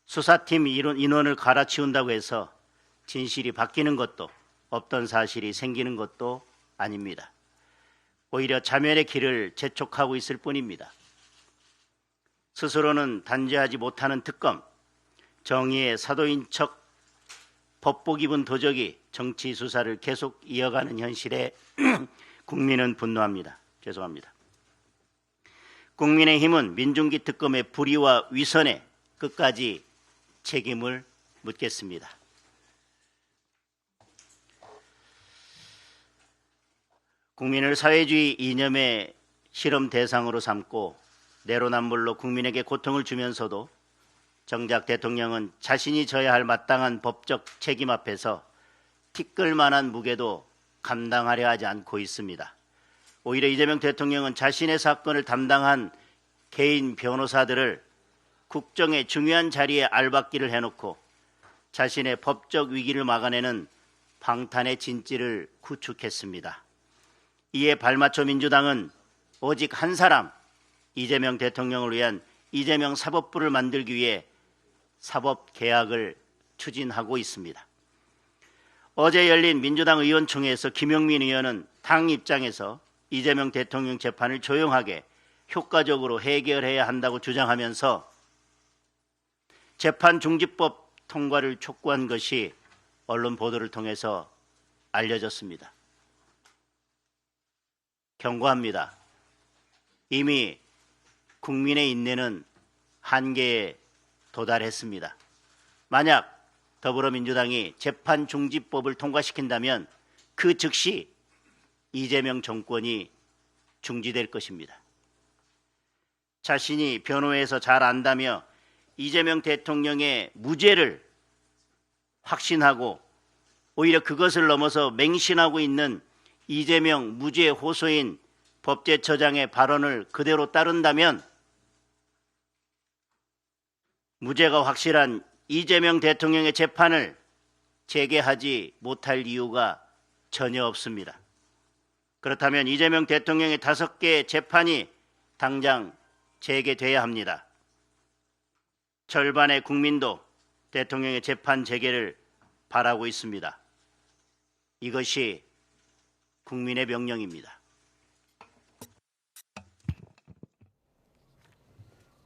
수사팀 인원을 갈아치운다고 해서 진실이 바뀌는 것도 없던 사실이 생기는 것도 아닙니다. 오히려 자멸의 길을 재촉하고 있을 뿐입니다. 스스로는 단죄하지 못하는 특검, 정의의 사도인 척 법복 입은 도적이 정치 수사를 계속 이어가는 현실에 국민은 분노합니다. 죄송합니다. 국민의힘은 민중기 특검의 불의와 위선에 끝까지 책임을 묻겠습니다. 국민을 사회주의 이념의 실험 대상으로 삼고 내로남불로 국민에게 고통을 주면서도 정작 대통령은 자신이 져야 할 마땅한 법적 책임 앞에서 티끌만한 무게도 감당하려 하지 않고 있습니다. 오히려 이재명 대통령은 자신의 사건을 담당한 개인 변호사들을 국정의 중요한 자리에 알박기를 해놓고 자신의 법적 위기를 막아내는 방탄의 진지를 구축했습니다. 이에 발맞춰 민주당은 오직 한 사람, 이재명 대통령을 위한 이재명 사법부를 만들기 위해 사법 개혁을 추진하고 있습니다. 어제 열린 민주당 의원총회에서 김용민 의원은 당 입장에서 이재명 대통령 재판을 조용하게 효과적으로 해결해야 한다고 주장하면서 재판 중지법 통과를 촉구한 것이 언론 보도를 통해서 알려졌습니다. 경고합니다. 이미 국민의 인내는 한계에 도달했습니다. 만약 더불어민주당이 재판 중지법을 통과시킨다면 그 즉시 이재명 정권이 중지될 것입니다. 자신이 변호해서 잘 안다며 이재명 대통령의 무죄를 확신하고 오히려 그것을 넘어서 맹신하고 있는 이재명 무죄 호소인 법제처장의 발언을 그대로 따른다면 무죄가 확실한 이재명 대통령의 재판을 재개하지 못할 이유가 전혀 없습니다. 그렇다면 이재명 대통령의 5개 재판이 당장 재개돼야 합니다. 절반의 국민도 대통령의 재판 재개를 바라고 있습니다. 이것이 국민의 명령입니다.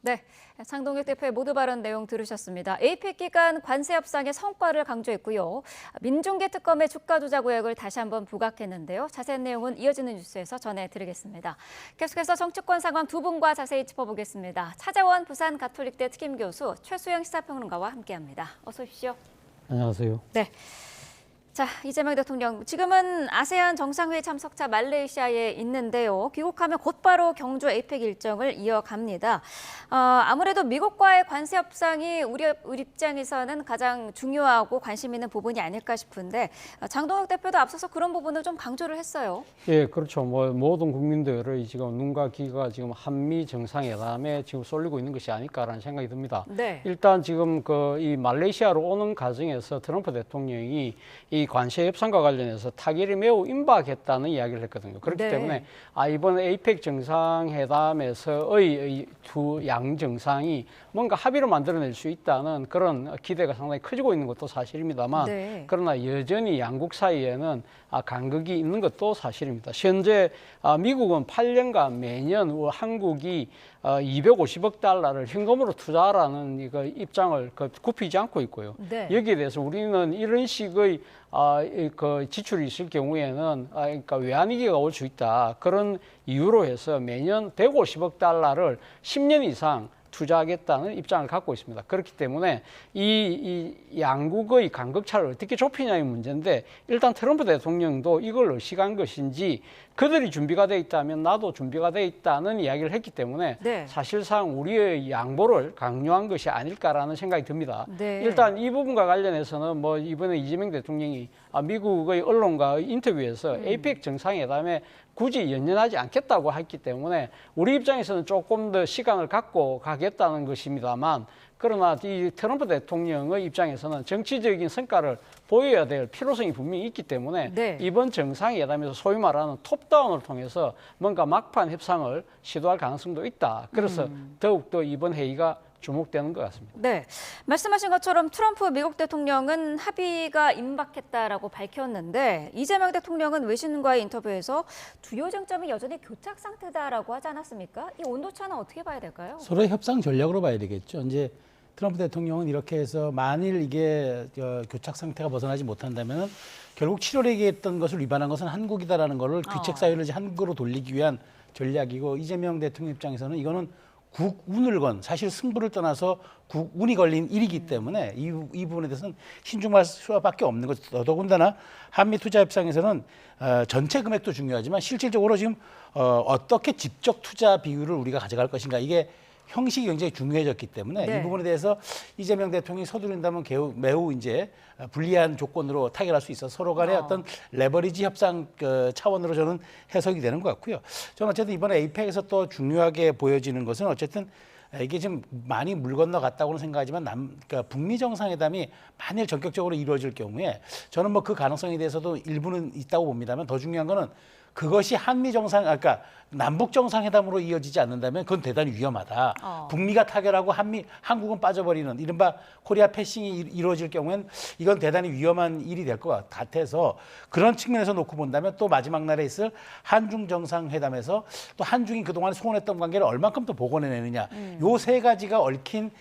네, 장동혁 대표의 모두 발언 내용 들으셨습니다. APEC 기간 관세 협상의 성과를 강조했고요. 민중계 특검의 주가 조작 의혹을 다시 한번 부각했는데요. 자세한 내용은 이어지는 뉴스에서 전해드리겠습니다. 계속해서 정치권 상황 두 분과 자세히 짚어보겠습니다. 차재원 부산 가톨릭대 특임 교수, 최수영 시사평론가와 함께합니다. 어서 오십시오. 안녕하세요. 네. 자, 이재명 대통령 지금은 아세안 정상회의 참석차 말레이시아에 있는데요. 귀국하면 곧바로 경주 APEC 일정을 이어갑니다. 아무래도 미국과의 관세 협상이 우리 입장에서는 가장 중요하고 관심 있는 부분이 아닐까 싶은데 장동혁 대표도 앞서서 그런 부분을 좀 강조를 했어요. 예, 그렇죠. 모든 국민들의 지금 눈과 귀가 지금 한미 정상회담에 지금 쏠리고 있는 것이 아닐까라는 생각이 듭니다. 네. 일단 지금 이 말레이시아로 오는 과정에서 트럼프 대통령이 이 관세 협상과 관련해서 타결이 매우 임박했다는 이야기를 했거든요. 그렇기 때문에 이번 APEC 정상회담에서의 두 양 정상이 뭔가 합의를 만들어낼 수 있다는 그런 기대가 상당히 커지고 있는 것도 사실입니다만 그러나 여전히 양국 사이에는 간극이 있는 것도 사실입니다. 현재 미국은 8년간 매년 한국이 250억 달러를 현금으로 투자하라는 입장을 굽히지 않고 있고요. 여기에 대해서 우리는 이런 식의 지출이 있을 경우에는 그러니까 외환위기가 올 수 있다. 그런 이유로 해서 매년 150억 달러를 10년 이상 투자하겠다는 입장을 갖고 있습니다. 그렇기 때문에 이 양국의 간극차를 어떻게 좁히냐의 문제인데 일단 트럼프 대통령도 이걸 의식한 것인지 그들이 준비가 돼 있다면 나도 준비가 돼 있다는 이야기를 했기 때문에 사실상 우리의 양보를 강요한 것이 아닐까라는 생각이 듭니다. 일단 이 부분과 관련해서는 뭐 이번에 이재명 대통령이 미국의 언론과의 인터뷰에서 APEC 정상회담에 굳이 연연하지 않겠다고 했기 때문에 우리 입장에서는 조금 더 시간을 갖고 가겠다는 것입니다만 그러나 이 트럼프 대통령의 입장에서는 정치적인 성과를 보여야 될 필요성이 분명히 있기 때문에 이번 정상회담에서 소위 말하는 톱다운을 통해서 뭔가 막판 협상을 시도할 가능성도 있다. 그래서 더욱더 이번 회의가 주목되는 것 같습니다. 네, 말씀하신 것처럼 트럼프 미국 대통령은 합의가 임박했다라고 밝혔는데 이재명 대통령은 외신과의 인터뷰에서 주요 쟁점이 여전히 교착 상태다라고 하지 않았습니까? 이 온도차는 어떻게 봐야 될까요? 서로의 협상 전략으로 봐야 되겠죠. 이제 트럼프 대통령은 이렇게 해서 만일 이게 교착 상태가 벗어나지 못한다면 결국 7월에 얘기했던 것을 위반한 것은 한국이다라는 것을 귀책 사유를 한국으로 돌리기 위한 전략이고 이재명 대통령 입장에서는 이거는 국운을 건 사실 승부를 떠나서 국운이 걸린 일이기 때문에 이 부분에 대해서는 신중할 수밖에 없는 것. 더더군다나 한미 투자 협상에서는 전체 금액도 중요하지만 실질적으로 지금 어떻게 직접 투자 비율을 우리가 가져갈 것인가 이게 형식이 굉장히 중요해졌기 때문에 이 부분에 대해서 이재명 대통령이 서두른다면 매우 이제 불리한 조건으로 타결할 수 있어서 서로 간의 어떤 레버리지 협상 차원으로 저는 해석이 되는 것 같고요. 저는 어쨌든 이번에 APEC에서 또 중요하게 보여지는 것은 어쨌든 이게 좀 많이 물 건너갔다고는 생각하지만 그러니까 북미 정상회담이 만일 전격적으로 이루어질 경우에 저는 뭐 그 가능성에 대해서도 일부는 있다고 봅니다만 더 중요한 거는 그것이 한미 정상, 그러니까 남북 정상회담으로 이어지지 않는다면 그건 대단히 위험하다. 북미가 타결하고 한국은 빠져버리는 이른바 코리아 패싱이 이루어질 경우엔 이건 대단히 위험한 일이 될 것 같아서 그런 측면에서 놓고 본다면 또 마지막 날에 있을 한중 정상회담에서 또 한중이 그동안 소원했던 관계를 얼만큼 또 복원해내느냐. 요 세 가지가 얽힌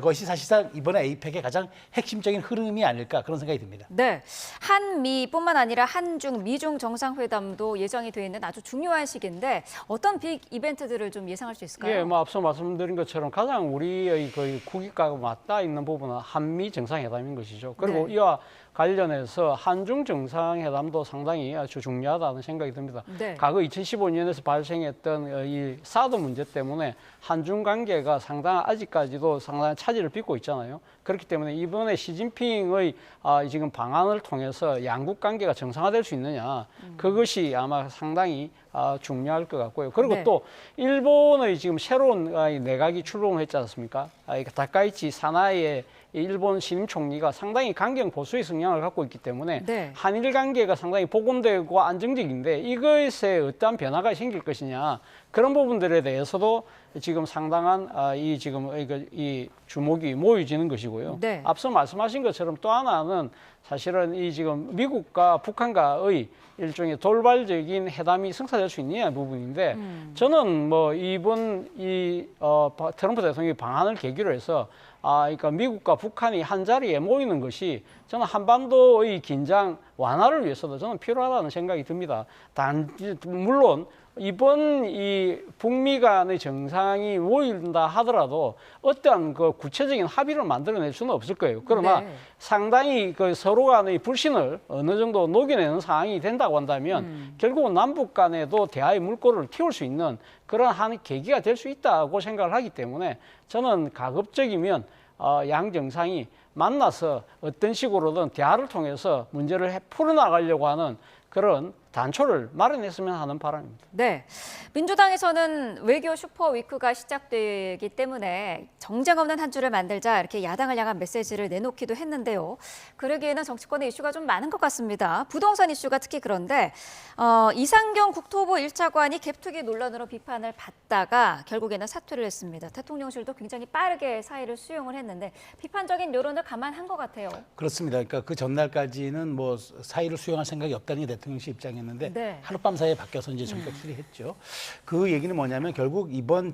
것이 사실상 이번에 에이펙의 가장 핵심적인 흐름이 아닐까 그런 생각이 듭니다. 네, 한미뿐만 아니라 한중, 미중 정상회담도 예정이 돼 있는 아주 중요한 시기인데 어떤 빅 이벤트들을 좀 예상할 수 있을까요? 예, 뭐 앞서 말씀드린 것처럼 가장 우리의 거의 국익과 맞닿아 있는 부분은 한미 정상회담인 것이죠. 그리고 네. 이와 관련해서 한중 정상회담도 상당히 아주 중요하다는 생각이 듭니다. 네. 과거 2015년에서 발생했던 이 사드 문제 때문에 한중 관계가 아직까지도 상당한 차질을 빚고 있잖아요. 그렇기 때문에 이번에 시진핑의 지금 방안을 통해서 양국 관계가 정상화될 수 있느냐, 그것이 아마 상당히 중요할 것 같고요. 그리고 네. 또 일본의 지금 새로운 내각이 출범을 했지 않습니까? 다카이치 사나이의 일본 신임 총리가 상당히 강경 보수의 성향을 갖고 있기 때문에 네. 한일 관계가 상당히 복원되고 안정적인데 이것에 어떠한 변화가 생길 것이냐, 그런 부분들에 대해서도 지금 상당한 이 주목이 모여지는 것이고요. 네. 앞서 말씀하신 것처럼 또 하나는 사실은 이 지금 미국과 북한과의 일종의 돌발적인 회담이 성사될 수 있느냐 부분인데 저는 뭐 이번 트럼프 대통령의 방한을 계기로 해서 그러니까 미국과 북한이 한 자리에 모이는 것이 저는 한반도의 긴장 완화를 위해서도 저는 필요하다는 생각이 듭니다. 물론 이번 이 북미 간의 정상이 모인다 하더라도 어떠한 그 구체적인 합의를 만들어낼 수는 없을 거예요. 그러나 네. 상당히 그 서로 간의 불신을 어느 정도 녹여내는 상황이 된다고 한다면 결국은 남북 간에도 대화의 물꼬를 틔울 수 있는 그런 한 계기가 될 수 있다고 생각을 하기 때문에 저는 가급적이면 양 정상이 만나서 어떤 식으로든 대화를 통해서 문제를 풀어나가려고 하는 그런 단초를 마련했으면 하는 바람입니다. 네, 민주당에서는 외교 슈퍼위크가 시작되기 때문에 정쟁 없는 한 주를 만들자 이렇게 야당을 향한 메시지를 내놓기도 했는데요. 그러기에는 정치권의 이슈가 좀 많은 것 같습니다. 부동산 이슈가 특히 그런데 이상경 국토부 1차관이 갭투기 논란으로 비판을 받다가 결국에는 사퇴를 했습니다. 대통령실도 굉장히 빠르게 사의를 수용을 했는데 비판적인 여론을 감안한 것 같아요. 그렇습니다. 그러니까 그 전날까지는 뭐 사의를 수용할 생각이 없다는 게 대통령실 입장이었는데 네. 하룻밤 사이에 바뀌어서 이제 전격 수리했죠. 그 얘기는 뭐냐면 결국 이번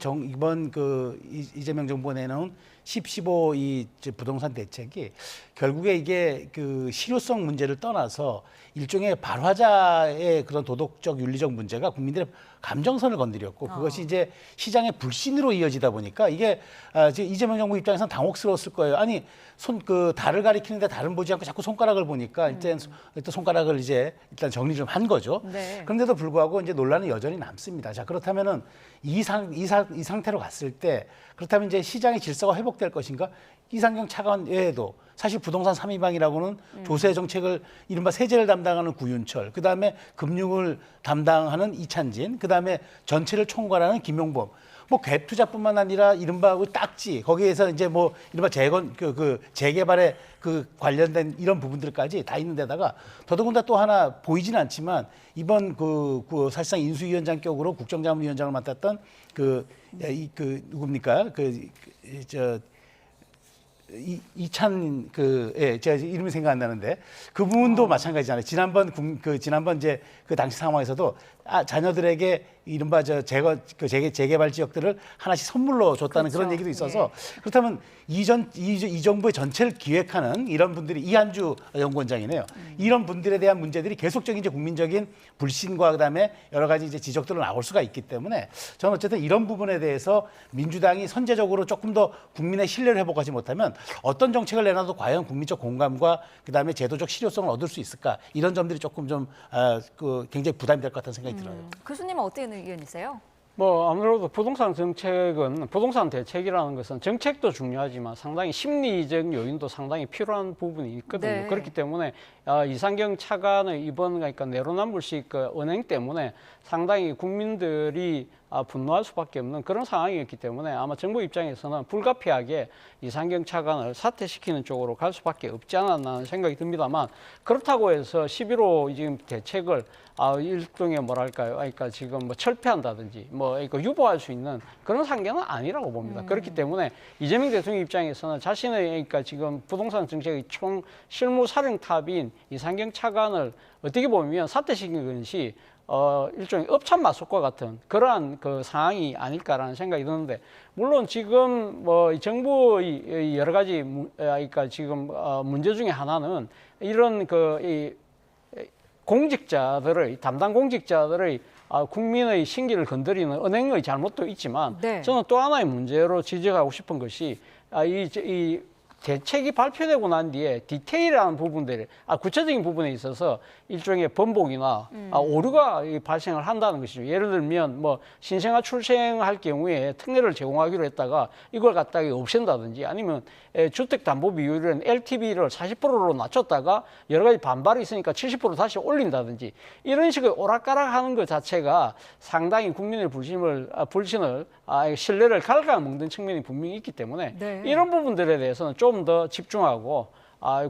그 이재명 정부가 내놓은 10.15 이 부동산 대책이 결국에 이게 그 실효성 문제를 떠나서 일종의 발화자의 그런 도덕적 윤리적 문제가 국민들의 감정선을 건드렸고 그것이 이제 시장의 불신으로 이어지다 보니까 이게 이재명 정부 입장에서는 당혹스러웠을 거예요. 아니 달을 가리키는데 달은 보지 않고 자꾸 손가락을 보니까 일단 손가락을 이제 일단 정리 좀 한 거죠. 네. 그런데도 불구하고 이제 논란은 여전히 남습니다. 자, 그렇다면은 이 상태로 갔을 때 그렇다면 이제 시장의 질서가 회복될 것인가? 이상경 차관 외에도 사실 부동산 3인방이라고는 조세 정책을 이른바 세제를 담당하는 구윤철, 그다음에 금융을 담당하는 이찬진, 그다음에 전체를 총괄하는 김용범. 뭐 갭 투자뿐만 아니라 이른바 그 딱지 거기에서 이제 뭐 이른바 재개발에 그 관련된 이런 부분들까지 다 있는 데다가 더더군다나 또 하나 보이지는 않지만 이번 그 사실상 인수위원장격으로 국정자문위원장을 맡았던 누굽니까? 이찬 제가 이름이 생각 안 나는데 그분도 마찬가지잖아요. 지난번 이제 그 당시 상황에서도 자녀들에게 이른바 재개발 지역들을 하나씩 선물로 줬다는 그런 얘기도 있어서 그렇다면 이 정부의 전체를 기획하는 이런 분들이 이한주 연구원장이네요. 이런 분들에 대한 문제들이 계속적인 이제 국민적인 불신과 그다음에 여러 가지 이제 지적들로 나올 수가 있기 때문에 저는 어쨌든 이런 부분에 대해서 민주당이 선제적으로 조금 더 국민의 신뢰를 회복하지 못하면 어떤 정책을 내놔도 과연 국민적 공감과 그다음에 제도적 실효성을 얻을 수 있을까 이런 점들이 조금 좀 굉장히 부담이 될 것 같다는 생각이 들어요. 교수님은 어떤 의견이세요? 뭐 아무래도 부동산 대책이라는 것은 정책도 중요하지만 상당히 심리적 요인도 상당히 필요한 부분이 있거든요. 네. 그렇기 때문에 이상경 차관의 이번 그러니까 내로남불식 그 은행 때문에 상당히 국민들이 분노할 수밖에 없는 그런 상황이었기 때문에 아마 정부 입장에서는 불가피하게 이상경 차관을 사퇴시키는 쪽으로 갈 수밖에 없지 않았나 하는 생각이 듭니다만 그렇다고 해서 11호 지금 대책을 일종의 뭐랄까요, 그러니까 지금 뭐 철폐한다든지 뭐 그러니까 유보할 수 있는 그런 상계는 아니라고 봅니다. 그렇기 때문에 이재명 대통령 입장에서는 자신의 그러니까 지금 부동산 정책의 총 실무 사령탑인 이상경 차관을 어떻게 보면 사퇴시킨 것이 일종의 업참마속과 같은 그러한 그 상황이 아닐까라는 생각이 드는데 물론 지금 뭐 정부의 여러 가지 그러니까 지금 문제 중에 하나는 이런 이 공직자들의 담당 공직자들의 국민의 신기를 건드리는 은행의 잘못도 있지만 네. 저는 또 하나의 문제로 지적하고 싶은 것이 이 대책이 발표되고 난 뒤에 디테일한 부분들, 구체적인 부분에 있어서 일종의 번복이나 오류가 발생을 한다는 것이죠. 예를 들면 뭐 신생아 출생할 경우에 특례를 제공하기로 했다가 이걸 갖다가 없앤다든지 아니면 주택담보비율은 LTV를 40%로 낮췄다가 여러 가지 반발이 있으니까 70% 다시 올린다든지 이런 식의 오락가락하는 것 자체가 상당히 국민의 불신을 신뢰를 갉아먹는 측면이 분명히 있기 때문에 네. 이런 부분들에 대해서는 좀 더 집중하고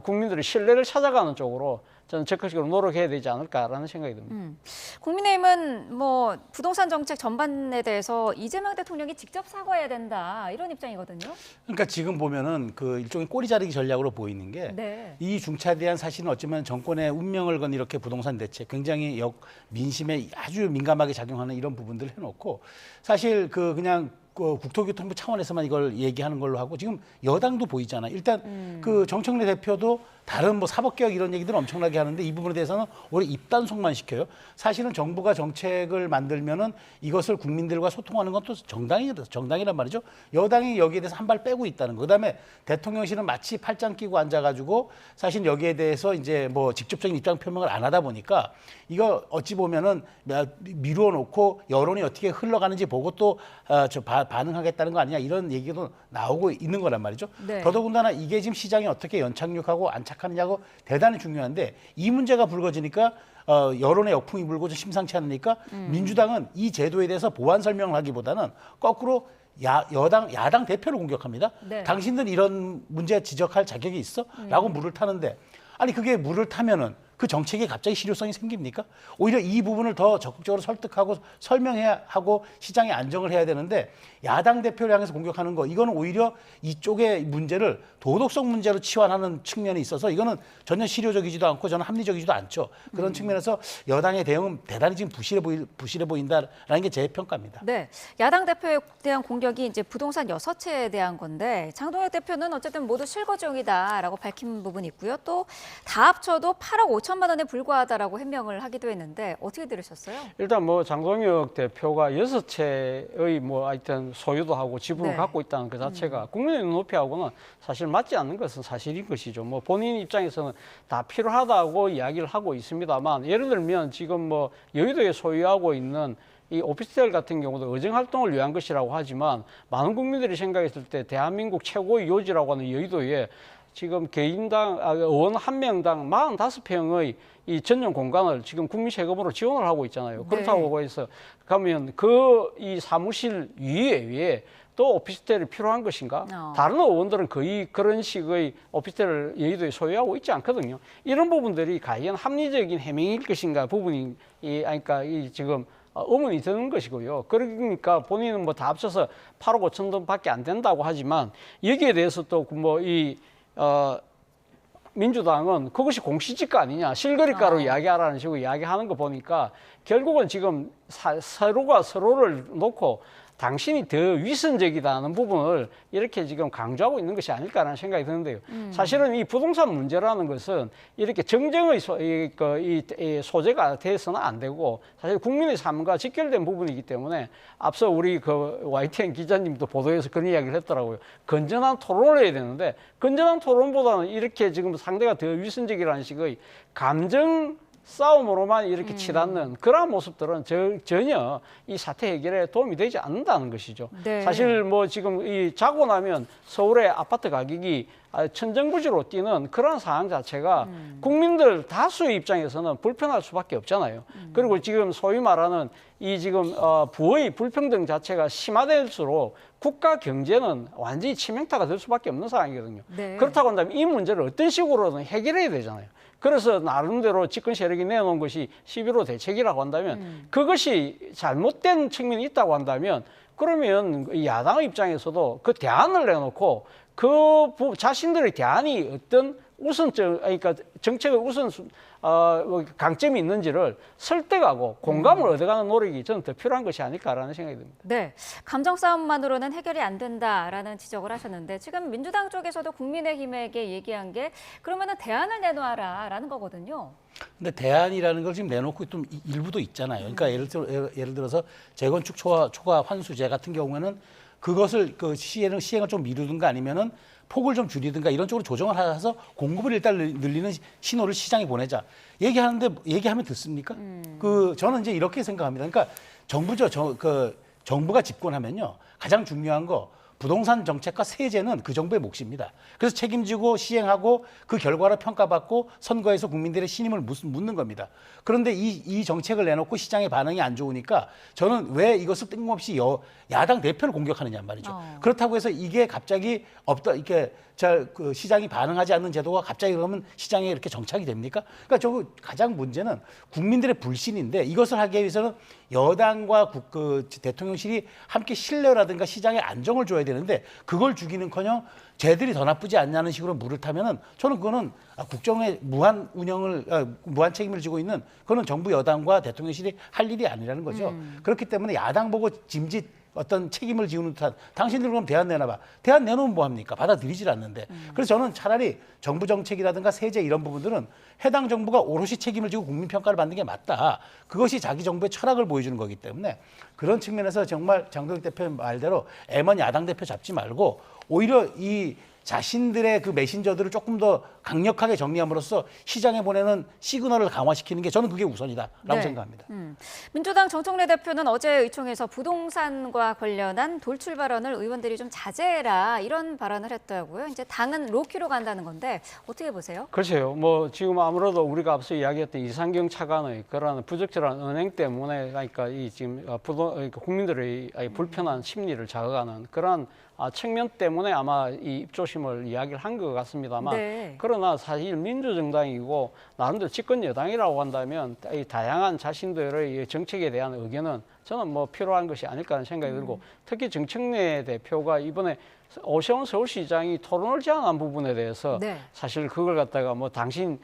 국민들의 신뢰를 찾아가는 쪽으로 저는 적극적으로 노력해야 되지 않을까라는 생각이 듭니다. 국민의힘은 뭐 부동산 정책 전반에 대해서 이재명 대통령이 직접 사과해야 된다 이런 입장이거든요. 그러니까 지금 보면은 그 일종의 꼬리 자르기 전략으로 보이는 게 이 중차대한 사실은 어쩌면 정권의 운명을 건 이렇게 부동산 대책 굉장히 민심에 아주 민감하게 작용하는 이런 부분들을 해놓고 사실 그냥 국토교통부 차원에서만 이걸 얘기하는 걸로 하고 지금 여당도 보이잖아요. 일단 그 정청래 대표도 다른 뭐 사법개혁 이런 얘기들은 엄청나게 하는데 이 부분에 대해서는 오히려 입단속만 시켜요. 사실은 정부가 정책을 만들면은 이것을 국민들과 소통하는 건 또 정당이란 말이죠. 여당이 여기에 대해서 한 발 빼고 있다는 거. 그다음에 대통령실은 마치 팔짱 끼고 앉아가지고 사실 여기에 대해서 이제 뭐 직접적인 입장 표명을 안 하다 보니까 이거 어찌 보면은 미루어 놓고 여론이 어떻게 흘러가는지 보고 또 반응하겠다는 거 아니냐 이런 얘기도 나오고 있는 거란 말이죠. 네. 더더군다나 이게 지금 시장에 어떻게 연착륙하고 안착하느냐고 대단히 중요한데 이 문제가 불거지니까 여론의 역풍이 불고 심상치 않으니까 민주당은 이 제도에 대해서 보완 설명을 하기보다는 거꾸로 야당 대표를 공격합니다. 네. 당신들 이런 문제 지적할 자격이 있어? 라고 물을 타는데 아니 그게 물을 타면은 그 정책에 갑자기 실효성이 생깁니까? 오히려 이 부분을 더 적극적으로 설득하고 설명해야 하고 시장에 안정을 해야 되는데 야당 대표를 향해서 공격하는 거 이거는 오히려 이쪽의 문제를 도덕성 문제로 치환하는 측면이 있어서 이거는 전혀 실효적이지도 않고 저는 합리적이지도 않죠. 그런 측면에서 여당의 대응은 대단히 지금 부실해 보인다라는 게 제 평가입니다. 네, 야당 대표에 대한 공격이 이제 부동산 6채에 대한 건데 장동혁 대표는 어쨌든 모두 실거주용이다라고 밝힌 부분이 있고요. 또 다 합쳐도 8억 5천만 원에 불과하다라고 해명을 하기도 했는데 어떻게 들으셨어요? 일단 뭐 장동혁 대표가 6채의 뭐 하여튼 소유도 하고 지분을 갖고 있다는 그 자체가 국민의 눈높이하고는 사실 맞지 않는 것은 사실인 것이죠. 뭐 본인 입장에서는 다 필요하다고 이야기를 하고 있습니다만 예를 들면 지금 뭐 여의도에 소유하고 있는 이 오피스텔 같은 경우도 의정 활동을 위한 것이라고 하지만 많은 국민들이 생각했을 때 대한민국 최고의 요지라고 하는 여의도에 지금 개인당 의원 한 명당 45평의 이 전용 공간을 지금 국민 세금으로 지원을 하고 있잖아요. 그렇다고 해서 가면 이 사무실 위에 또 오피스텔이 필요한 것인가? 다른 의원들은 거의 그런 식의 오피스텔을 여의도에 소유하고 있지 않거든요. 이런 부분들이 과연 합리적인 해명일 것인가 부분이 그러니까 지금 의문이 드는 것이고요. 그러니까 본인은 뭐 다 합쳐서 8억 5천 돈밖에 안 된다고 하지만 여기에 대해서 또 뭐 민주당은 그것이 공시지가 아니냐, 실거래가로 이야기하라는 식으로 이야기하는 거 보니까 결국은 지금 서로가 서로를 놓고 당신이 더 위선적이다는 부분을 이렇게 지금 강조하고 있는 것이 아닐까라는 생각이 드는데요. 사실은 이 부동산 문제라는 것은 이렇게 정쟁의 소재가 돼서는 안 되고 사실 국민의 삶과 직결된 부분이기 때문에 앞서 우리 그 YTN 기자님도 보도에서 그런 이야기를 했더라고요. 건전한 토론을 해야 되는데 건전한 토론보다는 이렇게 지금 상대가 더 위선적이라는 식의 감정 싸움으로만 이렇게 치닫는 그러한 모습들은 전혀 이 사태 해결에 도움이 되지 않는다는 것이죠. 네. 사실 뭐 지금 자고 나면 서울의 아파트 가격이 천정부지로 뛰는 그런 상황 자체가 국민들 다수의 입장에서는 불편할 수밖에 없잖아요. 그리고 지금 소위 말하는 이 지금 부의 불평등 자체가 심화될수록 국가 경제는 완전히 치명타가 될 수밖에 없는 상황이거든요. 네. 그렇다고 한다면 이 문제를 어떤 식으로든 해결해야 되잖아요. 그래서 나름대로 집권 세력이 내놓은 것이 11호 대책이라고 한다면 그것이 잘못된 측면이 있다고 한다면 그러면 야당 입장에서도 그 대안을 내놓고 그 자신들의 대안이 어떤 우선점, 그러니까 정책의 우선 강점이 있는지를 설득하고 공감을 얻어가는 노력이 저는 더 필요한 것이 아닐까라는 생각이 듭니다. 네, 감정 싸움만으로는 해결이 안 된다라는 지적을 하셨는데 지금 민주당 쪽에서도 국민의힘에게 얘기한 게 그러면은 대안을 내놓아라라는 거거든요. 근데 대안이라는 걸 지금 내놓고 좀 일부도 있잖아요. 그러니까 예를 들어서 재건축 초과 환수제 같은 경우에는 그것을 그 시행을 좀 미루든가 아니면은 폭을 좀 줄이든가 이런 쪽으로 조정을 해서 공급을 일단 늘리는 신호를 시장에 보내자. 얘기하면 듣습니까? 저는 이제 이렇게 생각합니다. 그러니까 정부가 집권하면요. 가장 중요한 거 부동산 정책과 세제는 그 정부의 몫입니다. 그래서 책임지고 시행하고 그 결과를 평가받고 선거에서 국민들의 신임을 묻는 겁니다. 그런데 이 정책을 내놓고 시장의 반응이 안 좋으니까 저는 왜 이것을 뜬금없이 야당 대표를 공격하느냐 말이죠. 그렇다고 해서 이게 갑자기 이렇게 그 시장이 반응하지 않는 제도가 갑자기 그러면 시장에 이렇게 정착이 됩니까? 그러니까 가장 문제는 국민들의 불신인데 이것을 하기 위해서는 여당과 대통령실이 함께 신뢰라든가 시장에 안정을 줘야 되는데 그걸 주기는커녕 쟤들이 더 나쁘지 않냐는 식으로 물을 타면은 저는 그거는 국정의 무한 책임을 지고 있는 그거는 정부 여당과 대통령실이 할 일이 아니라는 거죠. 그렇기 때문에 야당 보고 짐짓 어떤 책임을 지우는 듯한 당신들 그럼 대안 내놔봐. 대안 내놓으면 뭐합니까? 받아들이질 않는데. 그래서 저는 차라리 정부 정책이라든가 세제 이런 부분들은 해당 정부가 오롯이 책임을 지고 국민평가를 받는 게 맞다. 그것이 자기 정부의 철학을 보여주는 거기 때문에 그런 측면에서 정말 장동혁 대표 말대로 애먼 야당 대표 잡지 말고 오히려 이 자신들의 그 메신저들을 조금 더 강력하게 정리함으로써 시장에 보내는 시그널을 강화시키는 게 저는 그게 우선이다라고 생각합니다. 민주당 정청래 대표는 어제 의총에서 부동산과 관련한 돌출 발언을 의원들이 좀 자제해라 이런 발언을 했다고요. 이제 당은 로키로 간다는 건데 어떻게 보세요? 글쎄요. 뭐 지금 아무래도 우리가 앞서 이야기했던 이상경 차관의 그런 부적절한 언행 때문에 그러니까 이 지금 국민들의 불편한 심리를 자극하는 그런 측면 때문에 아마 이 입조심을 이야기를 한 것 같습니다만 그러나 사실 민주정당이고 나름대로 집권 여당이라고 한다면 이 다양한 자신들의 정책에 대한 의견은 저는 뭐 필요한 것이 아닐까 하는 생각이 들고 특히 정청래 대표가 이번에 오세훈 서울시장이 토론을 제안한 부분에 대해서 사실 그걸 갖다가 뭐 당신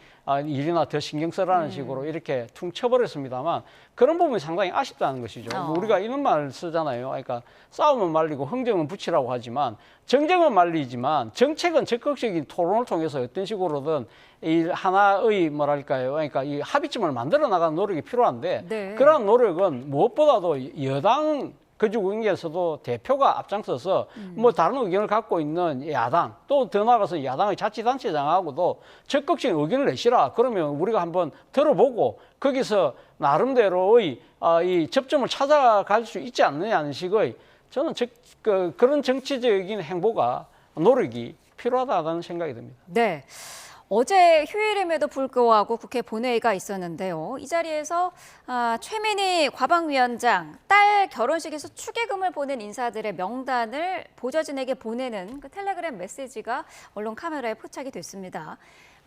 일이나 더 신경 써라는 식으로 이렇게 퉁 쳐버렸습니다만 그런 부분이 상당히 아쉽다는 것이죠. 뭐 우리가 이런 말을 쓰잖아요. 그러니까 싸움은 말리고 흥정은 붙이라고 하지만 정쟁은 말리지만 정책은 적극적인 토론을 통해서 어떤 식으로든 이 하나의 뭐랄까요. 그러니까 이 합의점을 만들어 나가는 노력이 필요한데 그런 노력은 무엇보다도 여당 거주국에서도 대표가 앞장서서 뭐 다른 의견을 갖고 있는 야당 또 더 나아가서 야당의 자치단체장하고도 적극적인 의견을 내시라. 그러면 우리가 한번 들어보고 거기서 나름대로의 이 접점을 찾아갈 수 있지 않느냐는 식의 저는 그런 정치적인 행보가 노력이 필요하다는 생각이 듭니다. 네. 어제 휴일임에도 불구하고 국회 본회의가 있었는데요. 이 자리에서 최민희 과방위원장 딸 결혼식에서 축의금을 보낸 인사들의 명단을 보좌진에게 보내는 그 텔레그램 메시지가 언론 카메라에 포착이 됐습니다.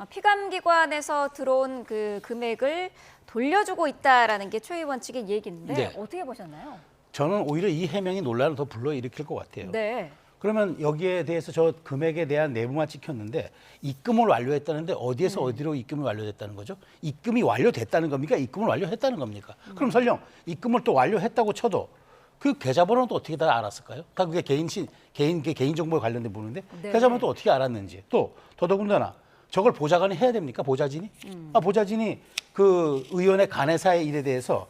피감기관에서 들어온 그 금액을 돌려주고 있다라는 게 최 의원 측의 얘기인데 어떻게 보셨나요? 저는 오히려 이 해명이 논란을 더 불러일으킬 것 같아요. 네. 그러면 여기에 대해서 저 금액에 대한 내부만 찍혔는데 입금을 완료했다는데 어디에서 어디로 입금이 완료됐다는 거죠? 입금이 완료됐다는 겁니까? 입금을 완료했다는 겁니까? 그럼 설령 입금을 또 완료했다고 쳐도 그 계좌번호는 또 어떻게 다 알았을까요? 다 그게 개인 정보에 관련된 부분인데 계좌번호 또 어떻게 알았는지 또 더더군다나 저걸 보좌관이 해야 됩니까? 보좌진이? 보좌진이 그 의원의 간해사의 일에 대해서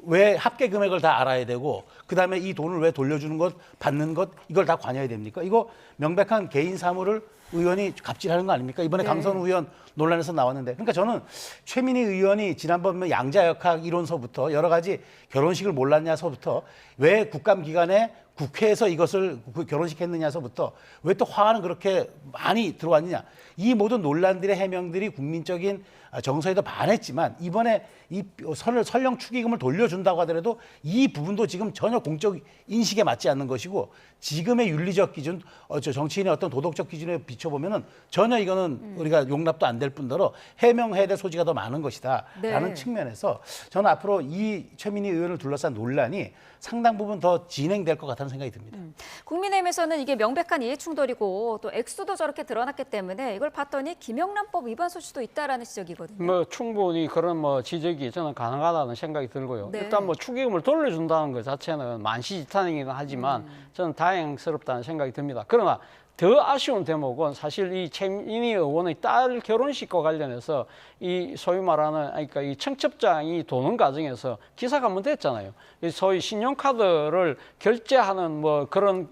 왜 합계 금액을 다 알아야 되고 그다음에 이 돈을 왜 돌려주는 것, 받는 것 이걸 다 관여해야 됩니까? 이거 명백한 개인 사무를 의원이 갑질하는 거 아닙니까? 이번에 강선우 의원 논란에서 나왔는데 그러니까 저는 최민희 의원이 지난번 양자역학 이론서부터 여러 가지 결혼식을 몰랐냐서부터 왜 국감기간에 국회에서 이것을 결혼시켰느냐서부터 왜 또 화가 그렇게 많이 들어왔느냐. 이 모든 논란들의 해명들이 국민적인 정서에도 반했지만 이번에 이 설령 축의금을 돌려준다고 하더라도 이 부분도 지금 전혀 공적 인식에 맞지 않는 것이고 지금의 윤리적 기준, 정치인의 어떤 도덕적 기준에 비춰보면은 전혀 이거는 우리가 용납도 안 될 뿐더러 해명해야 될 소지가 더 많은 것이다라는 측면에서 저는 앞으로 이 최민희 의원을 둘러싼 논란이 상당 부분 더 진행될 것 같다는 생각이 듭니다. 국민의힘에서는 이게 명백한 이해충돌이고 또 액수도 저렇게 드러났기 때문에 이걸 봤더니 김영란법 위반 소지도 있다라는 지적이거든요. 뭐 충분히 그런 뭐 지적이 저는 가능하다는 생각이 들고요. 네. 일단 뭐 축의금을 돌려준다는 것 자체는 만시지탄이긴 하지만 저는 다행스럽다는 생각이 듭니다. 그러나 더 아쉬운 대목은 사실 이 최민희 의원의 딸 결혼식과 관련해서 이 소위 말하는 그러니까 이 청첩장이 도는 과정에서 기사가 한번 됐잖아요. 이 소위 신용카드를 결제하는 뭐 그런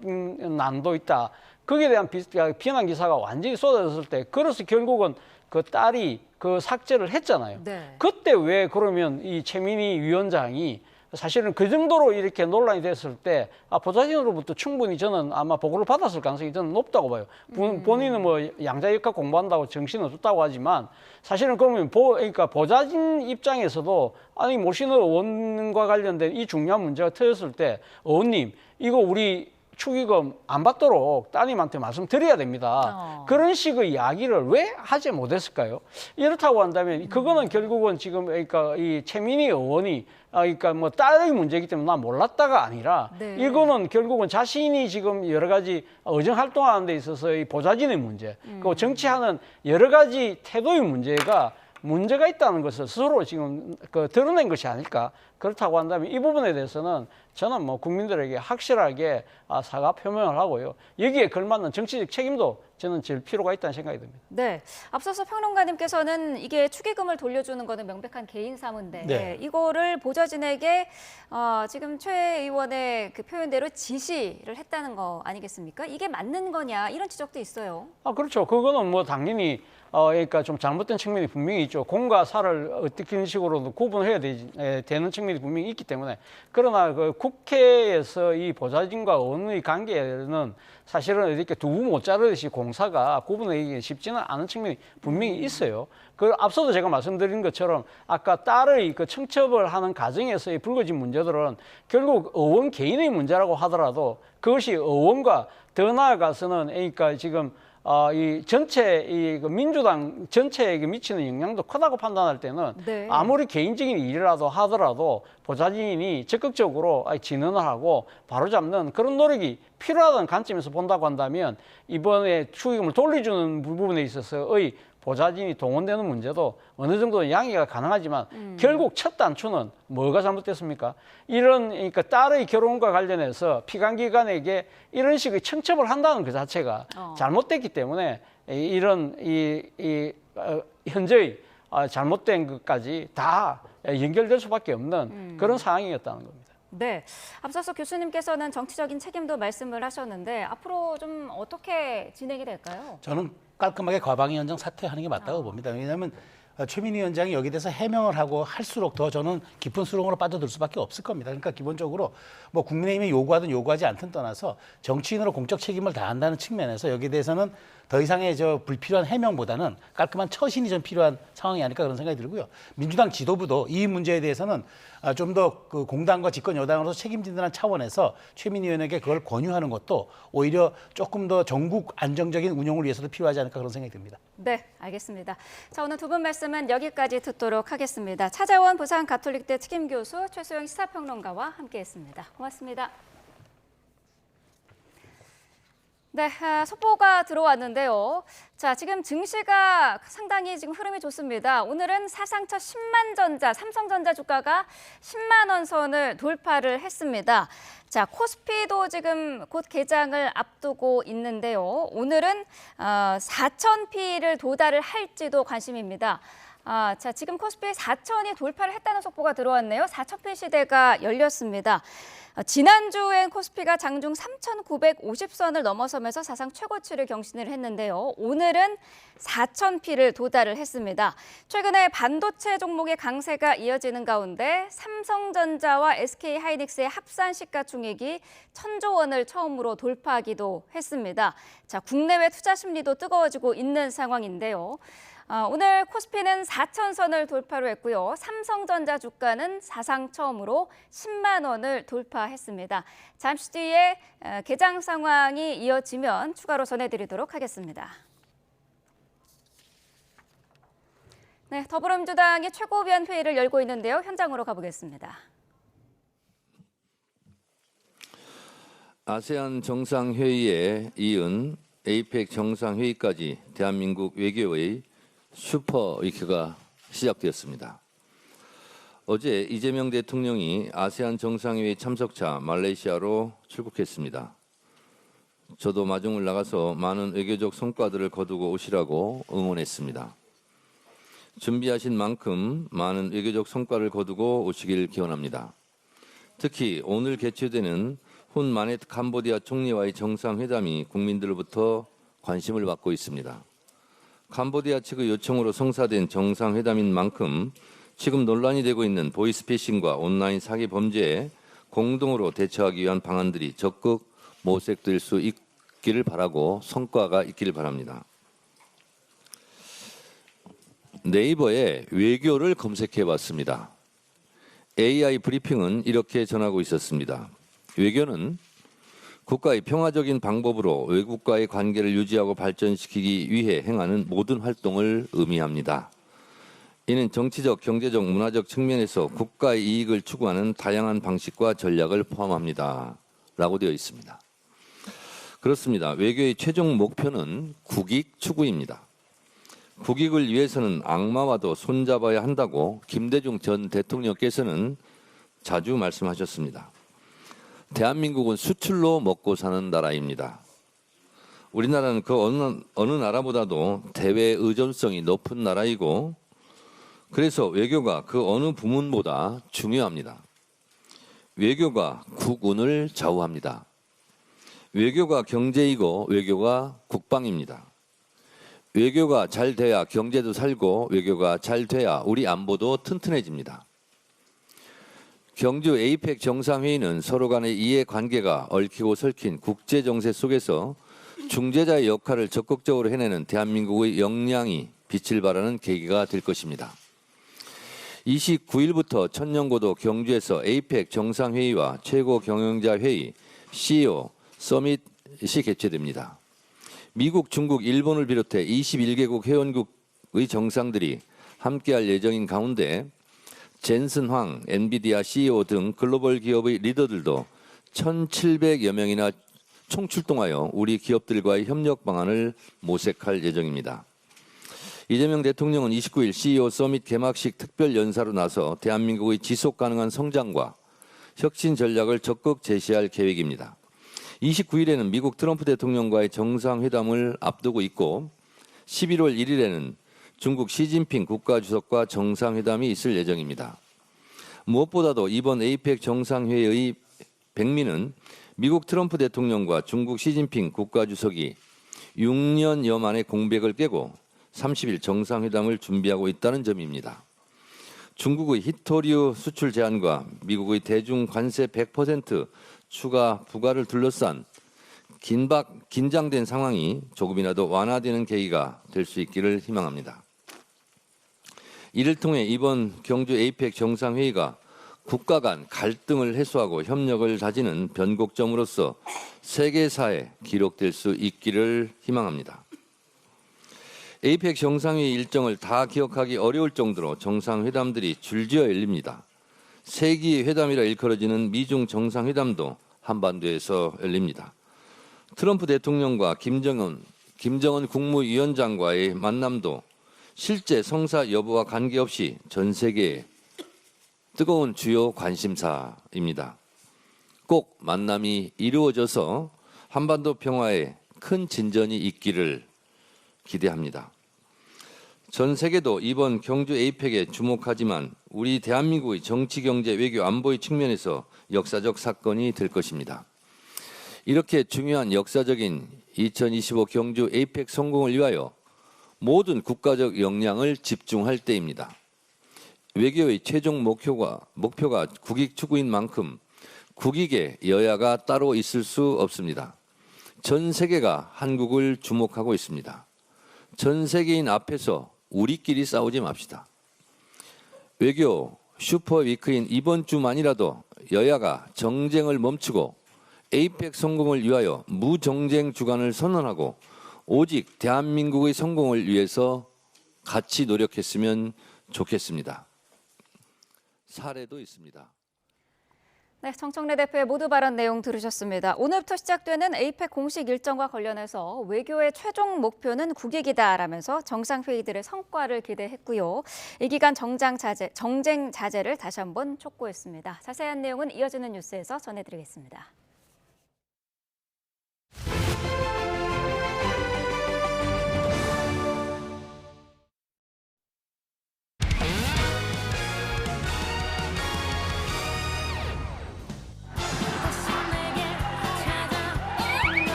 난도 있다. 거기에 대한 비난 기사가 완전히 쏟아졌을 때 그래서 결국은 그 딸이 그 삭제를 했잖아요. 네. 그때 왜 그러면 이 최민희 위원장이 사실은 그 정도로 이렇게 논란이 됐을 때 보좌진으로부터 충분히 저는 아마 보고를 받았을 가능성이 저는 높다고 봐요. 본인은 뭐 양자역학 공부한다고 정신은 없다고 하지만 사실은 그러면 그러니까 보좌진 입장에서도 아니 모신 의원과 관련된 이 중요한 문제가 터졌을 때 의원님 이거 우리 축의금 안 받도록 따님한테 말씀드려야 됩니다. 그런 식의 이야기를 왜 하지 못했을까요? 이렇다고 한다면 그거는 결국은 지금 그러니까 이 최민희 의원이 그러니까 뭐 딸의 문제이기 때문에 난 몰랐다가 아니라 네. 이거는 결국은 자신이 지금 여러 가지 의정 활동하는 데 있어서의 보좌진의 문제, 그리고 정치하는 여러 가지 태도의 문제가 있다는 것을 스스로 지금 드러낸 것이 아닐까. 그렇다고 한다면 이 부분에 대해서는 저는 뭐 국민들에게 확실하게 사과 표명을 하고요. 여기에 걸맞는 정치적 책임도 저는 질 필요가 있다는 생각이 듭니다. 네, 앞서서 평론가님께서는 이게 축의금을 돌려주는 거는 명백한 개인 사무인데 네. 이거를 보좌진에게 지금 최 의원의 그 표현대로 지시를 했다는 거 아니겠습니까? 이게 맞는 거냐 이런 지적도 있어요. 그렇죠. 그거는 뭐 당연히 그러니까 좀 잘못된 측면이 분명히 있죠. 공과 사를 어떻게 식으로도 구분해야 되는 측면이 분명히 있기 때문에 그러나 그 국회에서 이 보좌진과 의원의 관계는 사실은 이렇게 두부 못 자르듯이 공사가 구분하기 쉽지는 않은 측면이 분명히 있어요. 그 앞서도 제가 말씀드린 것처럼 아까 딸의 그 청첩을 하는 과정에서의 불거진 문제들은 결국 의원 개인의 문제라고 하더라도 그것이 의원과 더 나아가서는 그러니까 지금 이 전체 그 민주당 전체에게 미치는 영향도 크다고 판단할 때는 네. 아무리 개인적인 일이라도 하더라도 보좌진이 적극적으로 진언을 하고 바로잡는 그런 노력이 필요하다는 관점에서 본다고 한다면 이번에 축의금을 돌려주는 부분에 있어서의 보좌진이 동원되는 문제도 어느 정도 양해가 가능하지만 결국 첫 단추는 뭐가 잘못됐습니까? 그러니까 딸의 결혼과 관련해서 피감기관에게 이런 식의 청첩을 한다는 그 자체가 잘못됐기 때문에 현재의 잘못된 것까지 다 연결될 수밖에 없는 그런 상황이었다는 겁니다. 네, 앞서서 교수님께서는 정치적인 책임도 말씀을 하셨는데 앞으로 좀 어떻게 진행이 될까요? 저는 깔끔하게 과방위원장 사퇴하는 게 맞다고 봅니다. 왜냐하면 최민희 위원장이 여기에 대해서 해명을 하고 할수록 더 저는 깊은 수렁으로 빠져들 수밖에 없을 겁니다. 그러니까 기본적으로 뭐 국민의힘이 요구하든 요구하지 않든 떠나서 정치인으로 공적 책임을 다한다는 측면에서 여기에 대해서는 더 이상의 불필요한 해명보다는 깔끔한 처신이 좀 필요한 상황이 아닐까 그런 생각이 들고요. 민주당 지도부도 이 문제에 대해서는 좀 더 그 공당과 집권 여당으로서 책임진다는 차원에서 최민희 의원에게 그걸 권유하는 것도 오히려 조금 더 전국 안정적인 운영을 위해서도 필요하지 않을까 그런 생각이 듭니다. 네, 알겠습니다. 자, 오늘 두 분 말씀은 여기까지 듣도록 하겠습니다. 차재원 부산가톨릭대 특임교수 최수영 시사평론가와 함께했습니다. 고맙습니다. 네, 속보가 들어왔는데요. 자, 지금 증시가 상당히 지금 흐름이 좋습니다. 오늘은 사상 첫 10만 전자, 삼성전자 주가가 10만 원 선을 돌파를 했습니다. 자, 코스피도 지금 곧 개장을 앞두고 있는데요. 오늘은 4,000P를 도달을 할지도 관심입니다. 자, 지금 코스피 4천이 돌파를 했다는 속보가 들어왔네요. 4,000피 시대가 열렸습니다. 지난주엔 코스피가 장중 3,950선을 넘어서면서 사상 최고치를 경신을 했는데요. 오늘은 4,000피를 도달을 했습니다. 최근에 반도체 종목의 강세가 이어지는 가운데 삼성전자와 SK하이닉스의 합산 시가총액이 1,000조 원을 처음으로 돌파하기도 했습니다. 자, 국내외 투자 심리도 뜨거워지고 있는 상황인데요. 오늘 코스피는 4,000선을 돌파로 했고요. 삼성전자 주가는 사상 처음으로 10만 원을 돌파했습니다. 잠시 뒤에 개장 상황이 이어지면 추가로 전해드리도록 하겠습니다. 네, 더불어민주당이 최고위원 회의를 열고 있는데요. 현장으로 가보겠습니다. 아세안 정상회의에 이은 에이펙 정상회의까지 대한민국 외교의 슈퍼위크가 시작되었습니다. 어제 이재명 대통령이 아세안 정상회의 참석차 말레이시아로 출국했습니다. 저도 마중을 나가서 많은 외교적 성과들을 거두고 오시라고 응원했습니다. 준비하신 만큼 많은 외교적 성과를 거두고 오시길 기원합니다. 특히 오늘 개최되는 훈 마넷 캄보디아 총리와의 정상회담이 국민들로부터 관심을 받고 있습니다. 캄보디아 측의 요청으로 성사된 정상회담인 만큼 지금 논란이 되고 있는 보이스피싱과 온라인 사기 범죄에 공동으로 대처하기 위한 방안들이 적극 모색될 수 있기를 바라고 성과가 있기를 바랍니다. 네이버에 외교를 검색해봤습니다. AI 브리핑은 이렇게 전하고 있었습니다. 외교는 국가의 평화적인 방법으로 외국과의 관계를 유지하고 발전시키기 위해 행하는 모든 활동을 의미합니다. 이는 정치적, 경제적, 문화적 측면에서 국가의 이익을 추구하는 다양한 방식과 전략을 포함합니다. 라고 되어 있습니다. 그렇습니다. 외교의 최종 목표는 국익 추구입니다. 국익을 위해서는 악마와도 손잡아야 한다고 김대중 전 대통령께서는 자주 말씀하셨습니다. 대한민국은 수출로 먹고 사는 나라입니다. 우리나라는 그 어느 나라보다도 대외 의존성이 높은 나라이고 그래서 외교가 그 어느 부문보다 중요합니다. 외교가 국운을 좌우합니다. 외교가 경제이고 외교가 국방입니다. 외교가 잘 돼야 경제도 살고 외교가 잘 돼야 우리 안보도 튼튼해집니다. 경주 에이펙 정상회의는 서로 간의 이해관계가 얽히고 설킨 국제정세 속에서 중재자의 역할을 적극적으로 해내는 대한민국의 역량이 빛을 발하는 계기가 될 것입니다. 29일부터 천년고도 경주에서 에이펙 정상회의와 최고경영자회의 CEO 서밋이 개최됩니다. 미국, 중국, 일본을 비롯해 21개국 회원국의 정상들이 함께할 예정인 가운데 젠슨 황, 엔비디아 CEO 등 글로벌 기업의 리더들도 1,700여 명이나 총출동하여 우리 기업들과의 협력 방안을 모색할 예정입니다. 이재명 대통령은 29일 CEO 서밋 개막식 특별 연사로 나서 대한민국의 지속 가능한 성장과 혁신 전략을 적극 제시할 계획입니다. 29일에는 미국 트럼프 대통령과의 정상회담을 앞두고 있고 11월 1일에는 중국 시진핑 국가주석과 정상회담이 있을 예정입니다. 무엇보다도 이번 에이펙 정상회의의 백미는 미국 트럼프 대통령과 중국 시진핑 국가주석이 6년여 만에 공백을 깨고 30일 정상회담을 준비하고 있다는 점입니다. 중국의 히토류 수출 제한과 미국의 대중 관세 100% 추가 부과를 둘러싼 긴장된 상황이 조금이라도 완화되는 계기가 될 수 있기를 희망합니다. 이를 통해 이번 경주 에이펙 정상회의가 국가 간 갈등을 해소하고 협력을 다지는 변곡점으로서 세계사에 기록될 수 있기를 희망합니다. 에이펙 정상회의 일정을 다 기억하기 어려울 정도로 정상회담들이 줄지어 열립니다. 세기의 회담이라 일컬어지는 미중 정상회담도 한반도에서 열립니다. 트럼프 대통령과 김정은 국무위원장과의 만남도 실제 성사 여부와 관계없이 전 세계의 뜨거운 주요 관심사입니다. 꼭 만남이 이루어져서 한반도 평화에 큰 진전이 있기를 기대합니다. 전 세계도 이번 경주 에이펙에 주목하지만 우리 대한민국의 정치, 경제, 외교, 안보의 측면에서 역사적 사건이 될 것입니다. 이렇게 중요한 역사적인 2025 경주 에이펙 성공을 위하여 모든 국가적 역량을 집중할 때입니다. 외교의 최종 목표가 국익 추구인 만큼 국익에 여야가 따로 있을 수 없습니다. 전 세계가 한국을 주목하고 있습니다. 전 세계인 앞에서 우리끼리 싸우지 맙시다. 외교 슈퍼위크인 이번 주만이라도 여야가 정쟁을 멈추고 에이펙 성공을 위하여 무정쟁 주간을 선언하고 오직 대한민국의 성공을 위해서 같이 노력했으면 좋겠습니다. 사례도 있습니다. 네, 정청래 대표의 모두 발언 내용 들으셨습니다. 오늘부터 시작되는 에이펙 공식 일정과 관련해서 외교의 최종 목표는 국익이다라면서 정상회의들의 성과를 기대했고요. 이 기간 정쟁 자제를 다시 한번 촉구했습니다. 자세한 내용은 이어지는 뉴스에서 전해드리겠습니다.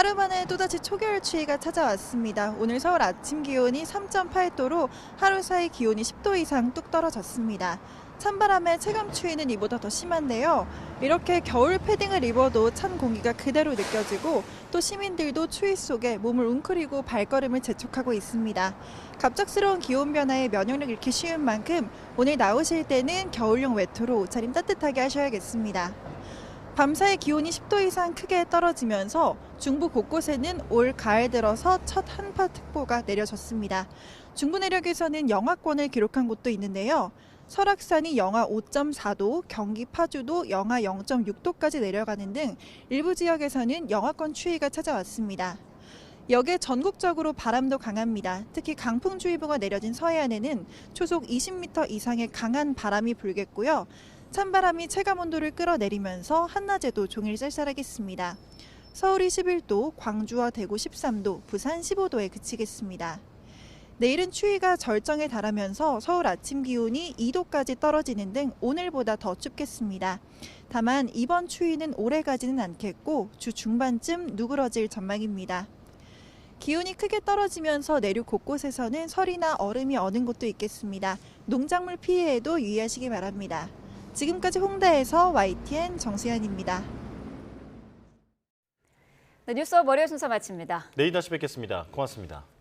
하루 만에 또다시 초겨울 추위가 찾아왔습니다. 오늘 서울 아침 기온이 3.8도로 하루 사이 기온이 10도 이상 뚝 떨어졌습니다. 찬바람에 체감 추위는 이보다 더 심한데요. 이렇게 겨울 패딩을 입어도 찬 공기가 그대로 느껴지고 또 시민들도 추위 속에 몸을 웅크리고 발걸음을 재촉하고 있습니다. 갑작스러운 기온 변화에 면역력 잃기 쉬운 만큼 오늘 나오실 때는 겨울용 외투로 옷차림 따뜻하게 하셔야겠습니다. 밤사이 기온이 10도 이상 크게 떨어지면서 중부 곳곳에는 올 가을 들어서 첫 한파특보가 내려졌습니다. 중부 내륙에서는 영하권을 기록한 곳도 있는데요. 설악산이 영하 5.4도, 경기 파주도 영하 0.6도까지 내려가는 등 일부 지역에서는 영하권 추위가 찾아왔습니다. 여기에 전국적으로 바람도 강합니다. 특히 강풍주의보가 내려진 서해안에는 초속 20m 이상의 강한 바람이 불겠고요. 찬바람이 체감온도를 끌어내리면서 한낮에도 종일 쌀쌀하겠습니다. 서울이 11도, 광주와 대구 13도, 부산 15도에 그치겠습니다. 내일은 추위가 절정에 달하면서 서울 아침 기온이 2도까지 떨어지는 등 오늘보다 더 춥겠습니다. 다만 이번 추위는 오래가지는 않겠고 주 중반쯤 누그러질 전망입니다. 기온이 크게 떨어지면서 내륙 곳곳에서는 설이나 얼음이 어는 곳도 있겠습니다. 농작물 피해에도 유의하시기 바랍니다. 지금까지 홍대에서 YTN 정수현입니다. 네, 뉴스업 월요일 순서 마칩니다. 내일 다시 뵙겠습니다. 고맙습니다.